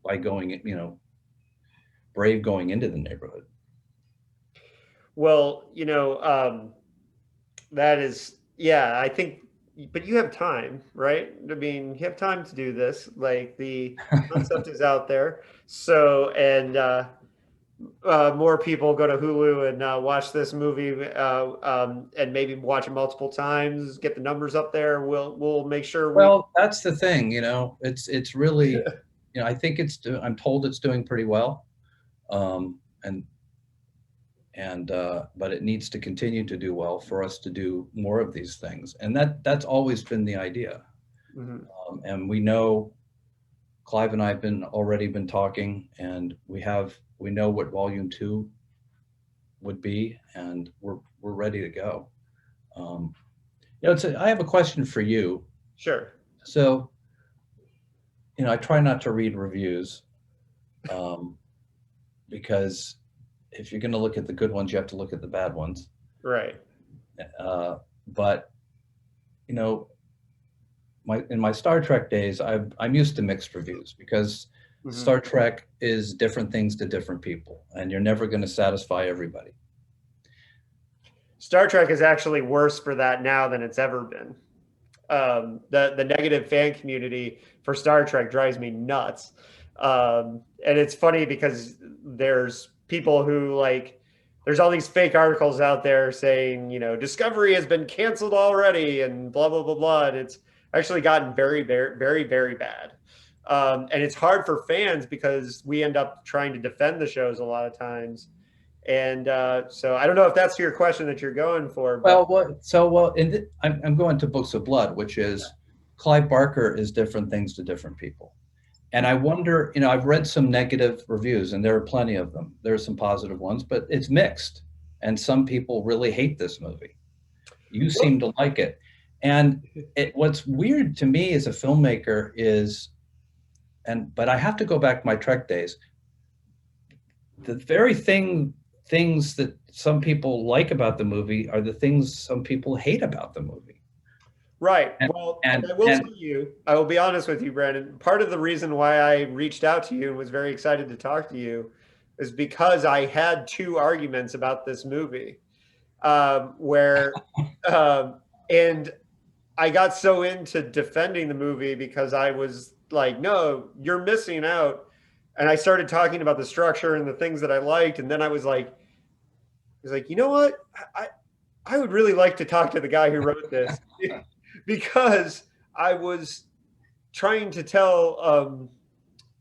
by going, brave going into the neighborhood. Well, that is, yeah, I think, but you have time, right? I mean, you have time to do this. Like, the concept is out there. So, and more people go to Hulu and watch this movie, and maybe watch it multiple times, get the numbers up there. We'll make sure Well, that's the thing, it's really, I think I'm told it's doing pretty well. And but it needs to continue to do well for us to do more of these things. And that's always been the idea. Mhm. And we know, Clive and I have already been talking, and we know what volume 2 would be, and we're ready to go. I have a question for you. Sure. So, I try not to read reviews, because if you're going to look at the good ones, you have to look at the bad ones. Right. But in my Star Trek days, I'm used to mixed reviews, because Star Trek is different things to different people, and you're never going to satisfy everybody. Star Trek is actually worse for that now than it's ever been. The negative fan community for Star Trek drives me nuts. And it's funny because there's people who, like, there's all these fake articles out there saying, Discovery has been canceled already and blah, blah, blah, blah. And it's actually gotten very, very, very, very bad. And it's hard for fans because we end up trying to defend the shows a lot of times. And so I don't know if that's your question that you're going for. But... I'm going to Books of Blood, which is Clive Barker is different things to different people. And I wonder, I've read some negative reviews, and there are plenty of them. There are some positive ones, but it's mixed. And some people really hate this movie. You seem to like it. And what's weird to me as a filmmaker is, but I have to go back to my Trek days. The very things that some people like about the movie are the things some people hate about the movie. Right. Well, I will be honest with you, Brandon. Part of the reason why I reached out to you and was very excited to talk to you is because I had 2 arguments about this movie, where, and I got so into defending the movie because I was like, no, you're missing out. And I started talking about the structure and the things that I liked. And then I was like, you know what? I would really like to talk to the guy who wrote this. Because I was trying to tell,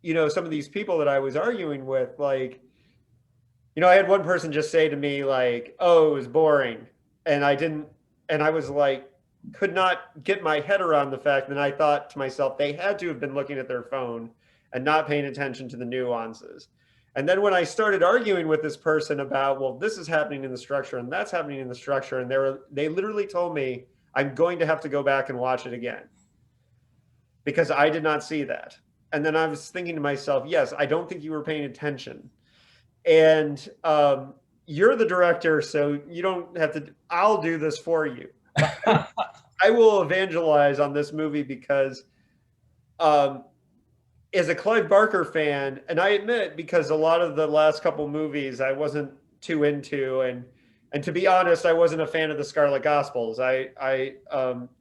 some of these people that I was arguing with, like, I had one person just say to me, like, oh, it was boring. And I was like, could not get my head around the fact that I thought to myself, they had to have been looking at their phone and not paying attention to the nuances. And then when I started arguing with this person about, well, this is happening in the structure and that's happening in the structure, and they literally told me, I'm going to have to go back and watch it again because I did not see that. And then I was thinking to myself, yes, I don't think you were paying attention. And you're the director, so you don't have to, I'll do this for you. I will evangelize on this movie because as a Clive Barker fan, and I admit, because a lot of the last couple movies I wasn't too into, and to be honest, I wasn't a fan of the Scarlet Gospels. I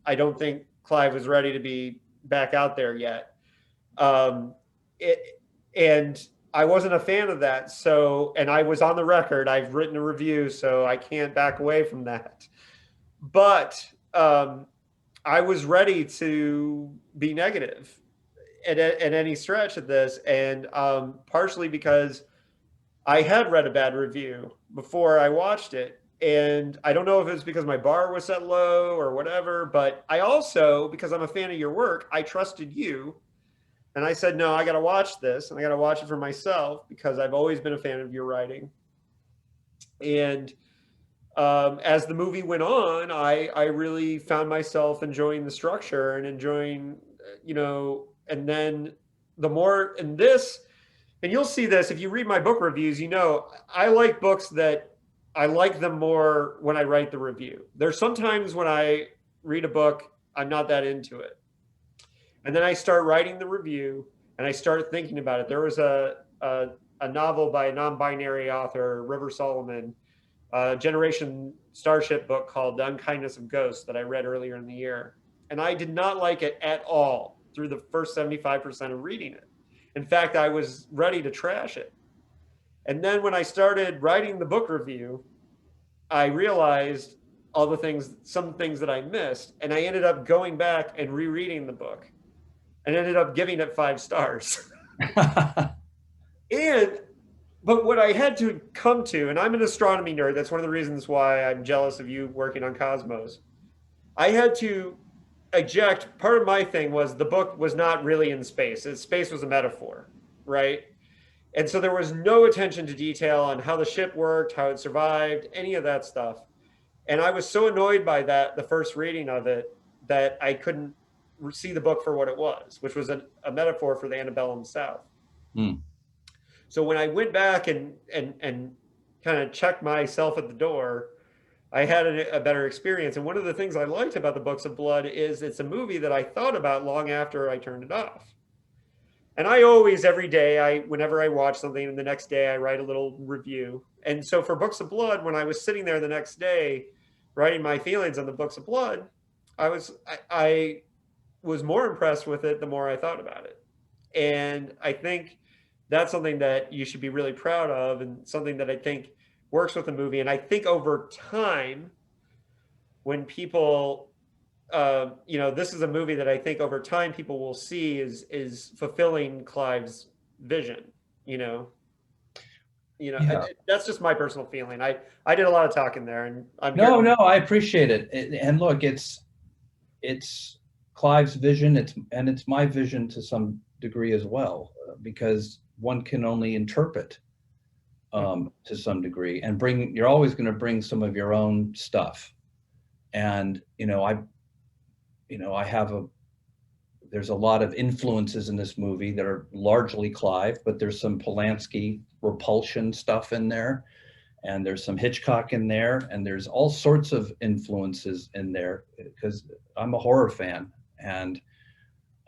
don't think Clive was ready to be back out there yet. And I wasn't a fan of that. So, and I was on the record, I've written a review, so I can't back away from that. But I was ready to be negative at any stretch of this. And partially because I had read a bad review before I watched it. And I don't know if it was because my bar was set low or whatever, but I also, because I'm a fan of your work, I trusted you. And I said, no, I got to watch this, and I got to watch it for myself because I've always been a fan of your writing. And as the movie went on, I really found myself enjoying the structure and enjoying, and then the more in this, and you'll see this if you read my book reviews, I like books that I like them more when I write the review. There's sometimes when I read a book, I'm not that into it. And then I start writing the review and I start thinking about it. There was a novel by a non-binary author, River Solomon, a Generation Starship book called The Unkindness of Ghosts that I read earlier in the year. And I did not like it at all through the first 75% of reading it. In fact, I was ready to trash it. And then when I started writing the book review, I realized some things that I missed. And I ended up going back and rereading the book and ended up giving it 5 stars. and But what I had to come to, and I'm an astronomy nerd, that's one of the reasons why I'm jealous of you working on Cosmos. I had to eject, part of my thing was the book was not really in space. Space was a metaphor, right? And so there was no attention to detail on how the ship worked, how it survived, any of that stuff. And I was so annoyed by that, the first reading of it, that I couldn't see the book for what it was, which was a metaphor for the antebellum South. Mm. So when I went back and kind of checked myself at the door, I had a better experience. And one of the things I liked about the Books of Blood is it's a movie that I thought about long after I turned it off. And I always, every day, whenever I watch something, and the next day I write a little review. And so for Books of Blood, when I was sitting there the next day writing my feelings on the Books of Blood, I was more impressed with it the more I thought about it. And I think that's something that you should be really proud of, and something that I think works with the movie. And I think over time, when people, this is a movie that I think over time people will see is fulfilling Clive's vision. Yeah. That's just my personal feeling. I did a lot of talking there, and No, I appreciate it. And look, it's Clive's vision. It's my vision to some degree as well, because one can only interpret to some degree, and you're always going to bring some of your own stuff. And there's a lot of influences in this movie that are largely Clive, but there's some Polanski repulsion stuff in there, and there's some Hitchcock in there, and there's all sorts of influences in there, because I'm a horror fan, and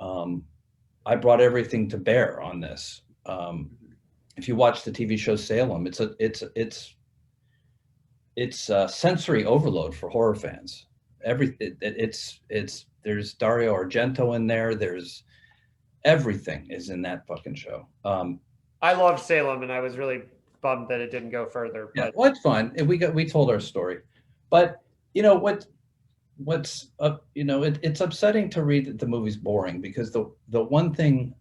I brought everything to bear on this. If you watch the TV show Salem, it's sensory overload for horror fans. There's Dario Argento in there. There's everything is in that fucking show. I loved Salem, and I was really bummed that it didn't go further. Yeah, well, it's fine. We told our story, but it's upsetting to read that the movie's boring, because the one thing,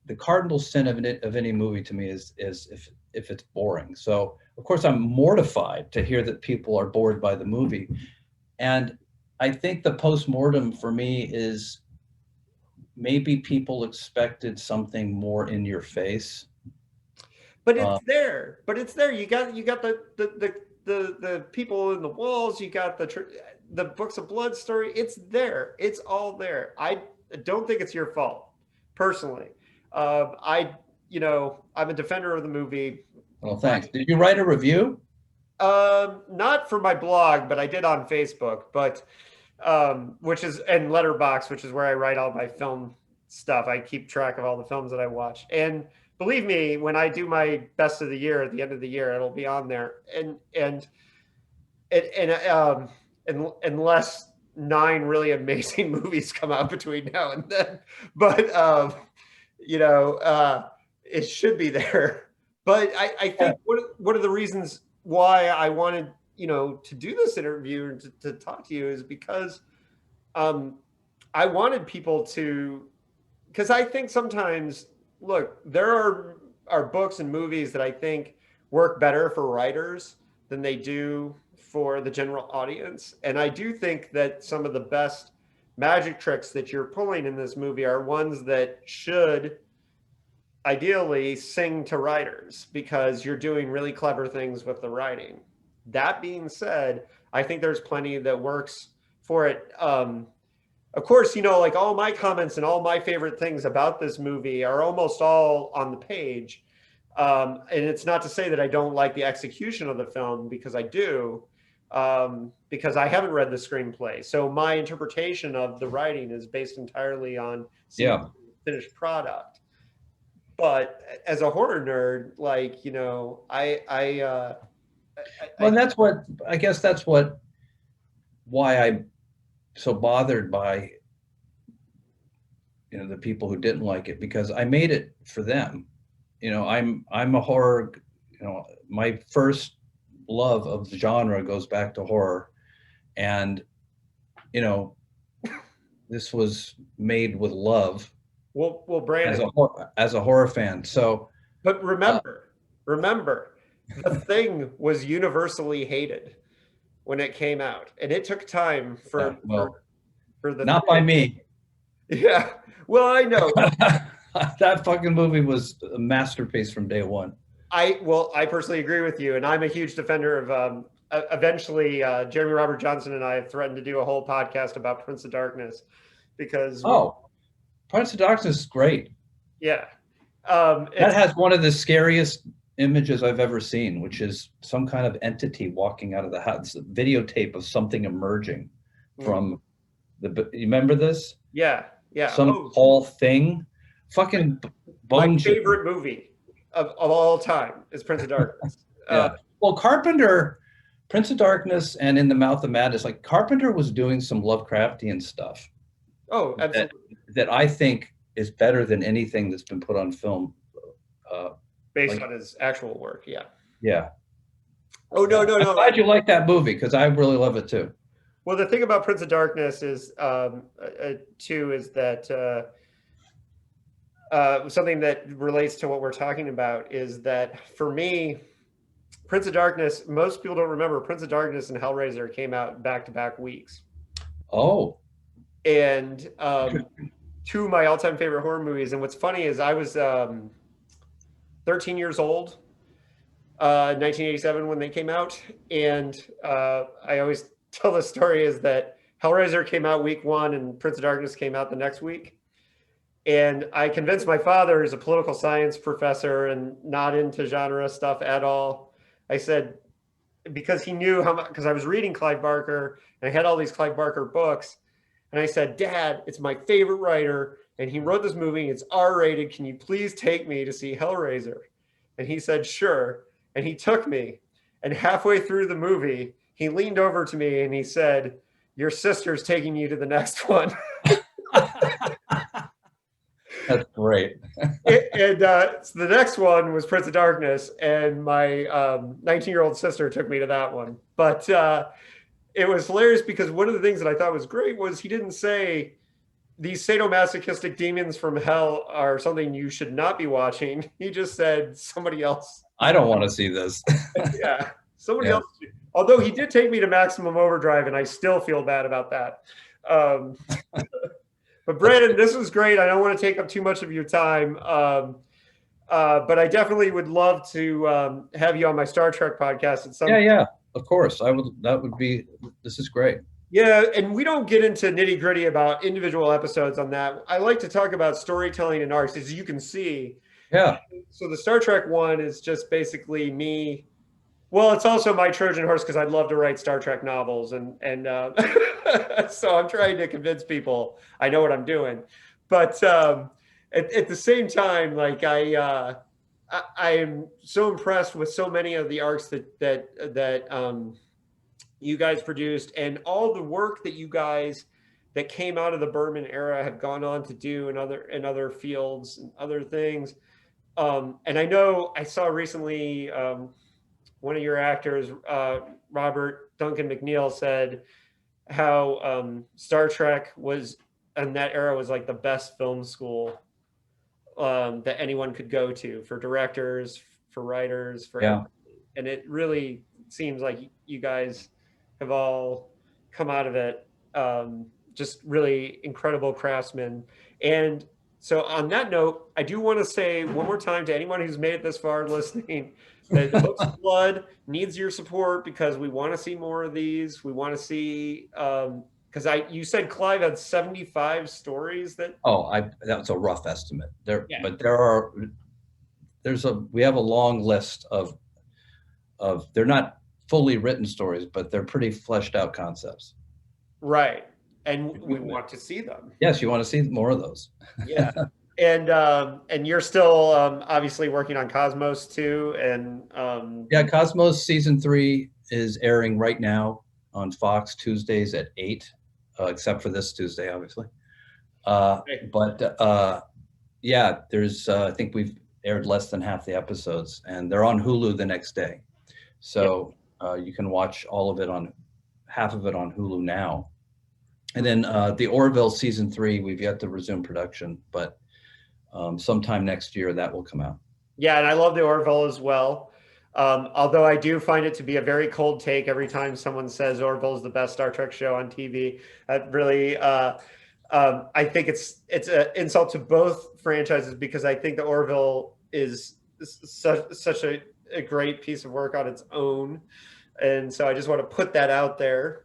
the cardinal sin of any movie to me is if it's boring. So of course I'm mortified to hear that people are bored by the movie. And I think the postmortem for me is maybe people expected something more in your face. But it's there. You got the people in the walls. You got the Books of Blood story. It's there. It's all there. I don't think it's your fault, personally. I'm a defender of the movie. Well, thanks. Did you write a review? Not for my blog, but I did on Facebook. But which is, and Letterboxd, which is where I write all my film stuff. I keep track of all the films that I watch. And believe me, when I do my best of the year at the end of the year, it'll be on there. And unless 9 really amazing movies come out between now and then, but it should be there. But I think one of the reasons why I wanted, to do this interview and to talk to you is because I wanted people to, because I think sometimes, look, there are books and movies that I think work better for writers than they do for the general audience. And I do think that some of the best magic tricks that you're pulling in this movie are ones that should ideally sing to writers, because you're doing really clever things with the writing. That being said, I think there's plenty that works for it. Of course, like all my comments and all my favorite things about this movie are almost all on the page. And it's not to say that I don't like the execution of the film, because I do, because I haven't read the screenplay. So my interpretation of the writing is based entirely on seeing Yeah. the finished product. But as a horror nerd, like, Well, and that's what, I guess that's why I'm so bothered by, the people who didn't like it, because I made it for them. I'm a horror, my first love of the genre goes back to horror. And, this was made with love well, as Brandon, as a horror fan. So, but remember, the Thing was universally hated when it came out, and it took time for well, for the not by Thing. me. Yeah, well, I know. That fucking movie was a masterpiece from day one. I personally agree with you, and I'm a huge defender of. Eventually, Jeremy Robert Johnson and I have threatened to do a whole podcast about Prince of Darkness, because Prince of Darkness is great. Yeah, that has one of the scariest images I've ever seen, which is some kind of entity walking out of the house. It's a videotape of something emerging from the. You remember this? Yeah. Some whole thing. Fucking bone. My favorite movie of all time is Prince of Darkness. Yeah. Well, Carpenter, Prince of Darkness, and In the Mouth of Madness. Like, Carpenter was doing some Lovecraftian stuff. Oh, absolutely. That I think is better than anything that's been put on film. Based on his actual work, yeah. Yeah. Oh, no. I'm glad you like that movie, because I really love it too. Well, the thing about Prince of Darkness is, too, is that something that relates to what we're talking about is that, for me, Prince of Darkness, most people don't remember, Prince of Darkness and Hellraiser came out back-to-back weeks. Oh. And two of my all-time favorite horror movies. And what's funny is I was 13 years old, 1987, when they came out. And I always tell the story is that Hellraiser came out week one and Prince of Darkness came out the next week. And I convinced my father, who's a political science professor and not into genre stuff at all. I said, because he knew how much, because I was reading Clive Barker and I had all these Clive Barker books. And I said, Dad, it's my favorite writer, and he wrote this movie. It's R-rated. Can you please take me to see Hellraiser? And he said, sure. And he took me. And halfway through the movie, he leaned over to me and he said, your sister's taking you to the next one. That's great. And so the next one was Prince of Darkness, and my 19-year-old sister took me to that one. But it was hilarious, because one of the things that I thought was great was he didn't say these sadomasochistic demons from hell are something you should not be watching. He just said somebody else. I don't want to see this. Yeah, somebody else. Although he did take me to Maximum Overdrive, and I still feel bad about that. But Brandon, this was great. I don't want to take up too much of your time. But I definitely would love to have you on my Star Trek podcast at some point. Yeah, of course. This is great. Yeah, and we don't get into nitty gritty about individual episodes on that. I like to talk about storytelling and arcs, as you can see. Yeah. So the Star Trek one is just basically me. Well, it's also my Trojan horse, because I'd love to write Star Trek novels, and so I'm trying to convince people I know what I'm doing. But at the same time, like I am so impressed with so many of the arcs that you guys produced, and all the work that you guys that came out of the Berman era have gone on to do in other fields and other things. And I know I saw recently one of your actors, Robert Duncan McNeil, said how Star Trek was, in that era, was like the best film school that anyone could go to for directors, for writers, for everything. And it really seems like you guys have all come out of it just really incredible craftsmen. And so on that note, I do want to say one more time to anyone who's made it this far listening, The Books of Blood needs your support because we want to see more of these. We want to see because you said Clive had 75 stories that. Oh, that's a rough estimate. Yeah. But we have a long list of they're not fully written stories, but they're pretty fleshed out concepts. Right. And we want to see them. Yes, you want to see more of those. Yeah. And you're still obviously working on Cosmos too. And yeah, Cosmos season 3 is airing right now on Fox Tuesdays at 8, except for this Tuesday, obviously. Yeah, there's I think we've aired less than half the episodes, and they're on Hulu the next day. So you can watch half of it on Hulu now. And then the Orville season 3, we've yet to resume production, but sometime next year that will come out. Yeah, and I love the Orville as well. Although I do find it to be a very cold take every time someone says Orville is the best Star Trek show on TV. That really, I think it's an insult to both franchises because I think the Orville is such a great piece of work on its own, and so I just want to put that out there.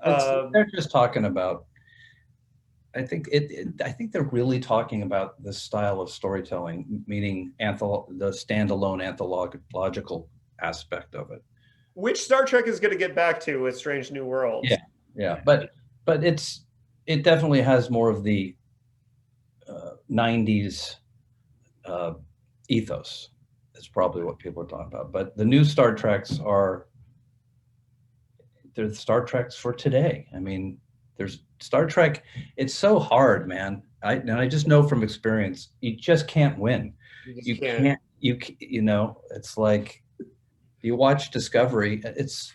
They're just talking about. I think they're really talking about this style of storytelling, meaning the standalone anthological aspect of it. Which Star Trek is going to get back to with Strange New Worlds. Yeah, but it definitely has more of the 90s ethos. That's probably what people are talking about. But the new Star Treks they're the Star Treks for today. I mean, there's Star Trek. It's so hard, man. I just know from experience, you just can't win. You can't. It's like you watch Discovery. It's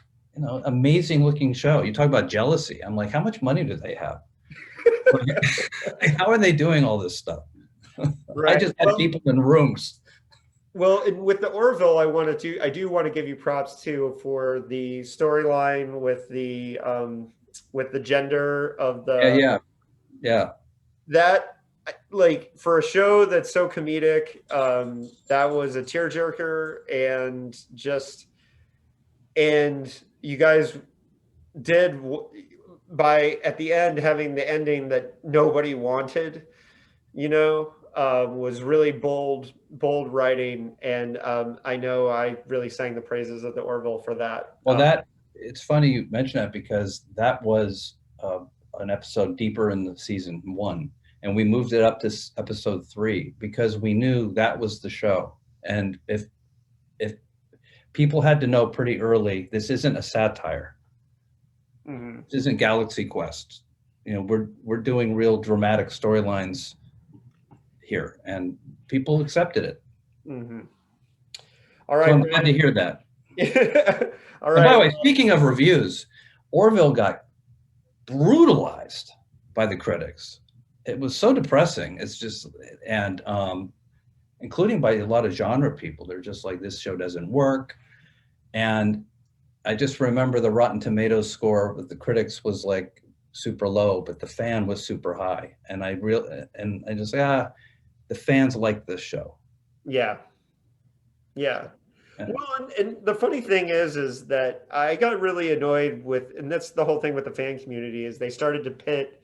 amazing looking show. You talk about jealousy. I'm like, how much money do they have? How are they doing all this stuff? Right. I just had people in rooms. Well, and with the Orville, I do want to give you props too for the storyline with the gender of the that, like, for a show that's so comedic, that was a tearjerker, and you guys did by at the end having the ending that nobody wanted, was really bold writing, and I know I really sang the praises of the Orville for that. Well, it's funny you mention that because that was an episode deeper in the season 1, and we moved it up to episode 3 because we knew that was the show. And if people had to know pretty early, this isn't a satire. Mm-hmm. This isn't Galaxy Quest. We're doing real dramatic storylines here, and people accepted it. Mm-hmm. All right, so I'm glad to hear that. All right. And by the way, speaking of reviews, Orville got brutalized by the critics. It was so depressing. It's just, and including by a lot of genre people. They're just like, this show doesn't work. And I just remember the Rotten Tomatoes score with the critics was like super low, but the fan was super high. And I just the fans like this show. Yeah. Well, and the funny thing is that I got really annoyed with, and that's the whole thing with the fan community, is they started to pit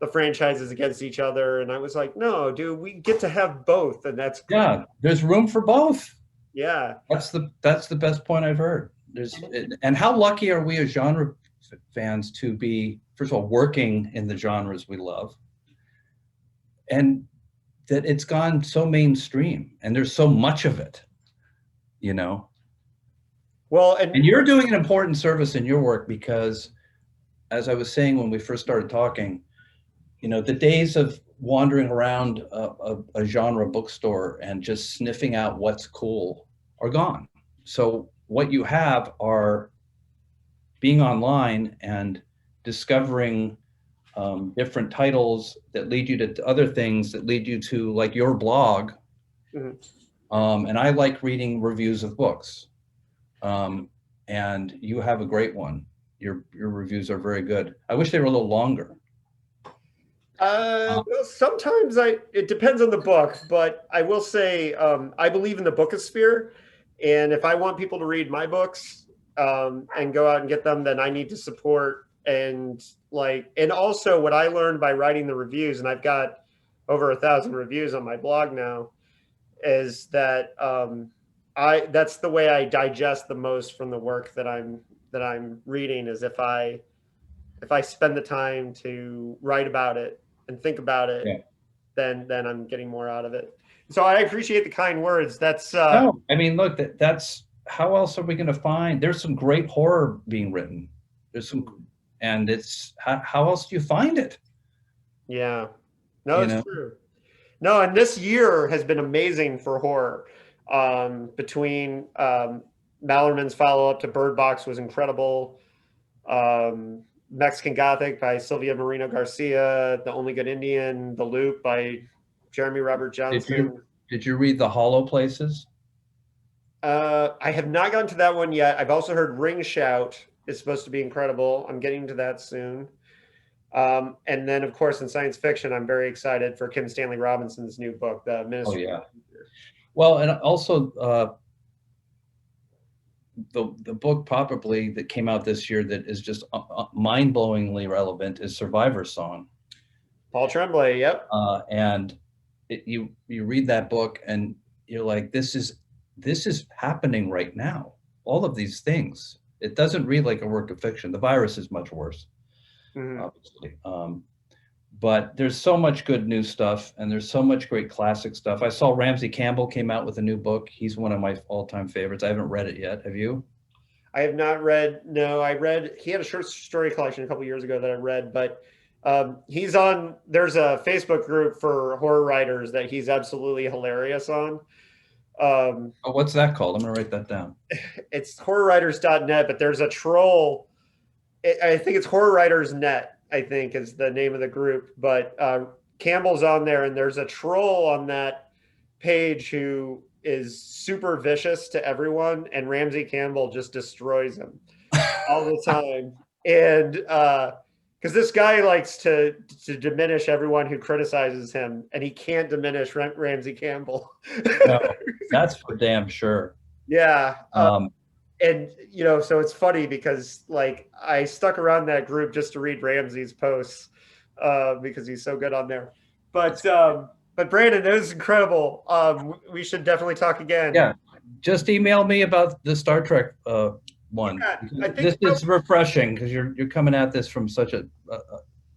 the franchises against each other. And I was like, no, dude, we get to have both. And that's great. Yeah, there's room for both. Yeah. That's the best point I've heard. And how lucky are we as genre fans to be, first of all, working in the genres we love, and that it's gone so mainstream and there's so much of it, Well, and you're doing an important service in your work because, as I was saying when we first started talking, the days of wandering around a genre bookstore and just sniffing out what's cool are gone. So what you have are being online and discovering different titles that lead you to other things that lead you to, like, your blog. Mm-hmm. And I like reading reviews of books. And you have a great one. Your reviews are very good. I wish they were a little longer. Well, sometimes it depends on the book, but I will say I believe in the bookosphere, And if I want people to read my books and go out and get them, then I need to support. And also what I learned by writing the reviews, and I've got over 1,000 reviews on my blog now, is that that's the way I digest the most from the work that I'm reading, is if I spend the time to write about it and think about it, Yeah. then I'm getting more out of it. So I appreciate the kind words. That's No, I mean, look, that's how else are we going to find? There's some great horror being written. There's some, and it's how else do you find it? Yeah, no, You it's know, true. No, and this year has been amazing for horror. Between Mallerman's follow-up to Bird Box was incredible. Mexican Gothic by Silvia Moreno Garcia, The Only Good Indian, The Loop by Jeremy Robert Johnson. Did you read The Hollow Places? I have not gotten to that one yet. I've also heard Ring Shout is supposed to be incredible. I'm getting to that soon. And then, of course, in science fiction, I'm very excited for Kim Stanley Robinson's new book, The Ministry. Oh, yeah. Well, and also the book probably that came out this year that is just mind-blowingly relevant is Survivor's Song. Paul Tremblay, yep. And you read that book and you're like, this is happening right now. All of these things. It doesn't read like a work of fiction. The virus is much worse, obviously. But there's so much good new stuff, and there's so much great classic stuff. I saw Ramsey Campbell came out with a new book. He's one of my all-time favorites. I haven't read it yet. Have you? I have not read. No, he had a short story collection a couple years ago that I read, but he's on. There's a Facebook group for horror writers that he's absolutely hilarious on. What's that called? I'm gonna write that down. It's horrorwriters.net, but there's a troll. I think it's Horror Writers Net, I think is the name of the group, but Campbell's on there, and there's a troll on that page who is super vicious to everyone, and Ramsey Campbell just destroys him all the time. And because this guy likes to diminish everyone who criticizes him, and he can't diminish Ramsey Campbell. No, that's for damn sure. Yeah. And so it's funny because I stuck around that group just to read Ramsey's posts because he's so good on there. But Brandon, that was incredible. We should definitely talk again. Yeah, just email me about the Star Trek one. Yeah, this is refreshing because you're coming at this from such the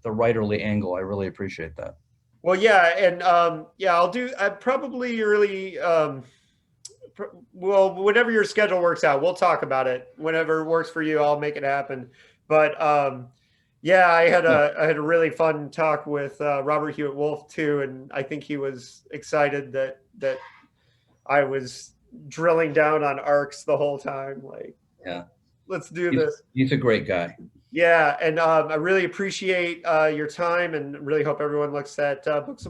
writerly angle. I really appreciate that. Well, yeah, and I probably really. Well, whenever your schedule works out, we'll talk about it. Whenever it works for you, I'll make it happen. But yeah, I had a really fun talk with Robert Hewitt Wolf too, and I think he was excited that I was drilling down on arcs the whole time. Yeah, let's do this. He's a great guy. Yeah, and I really appreciate your time, and really hope everyone looks at books.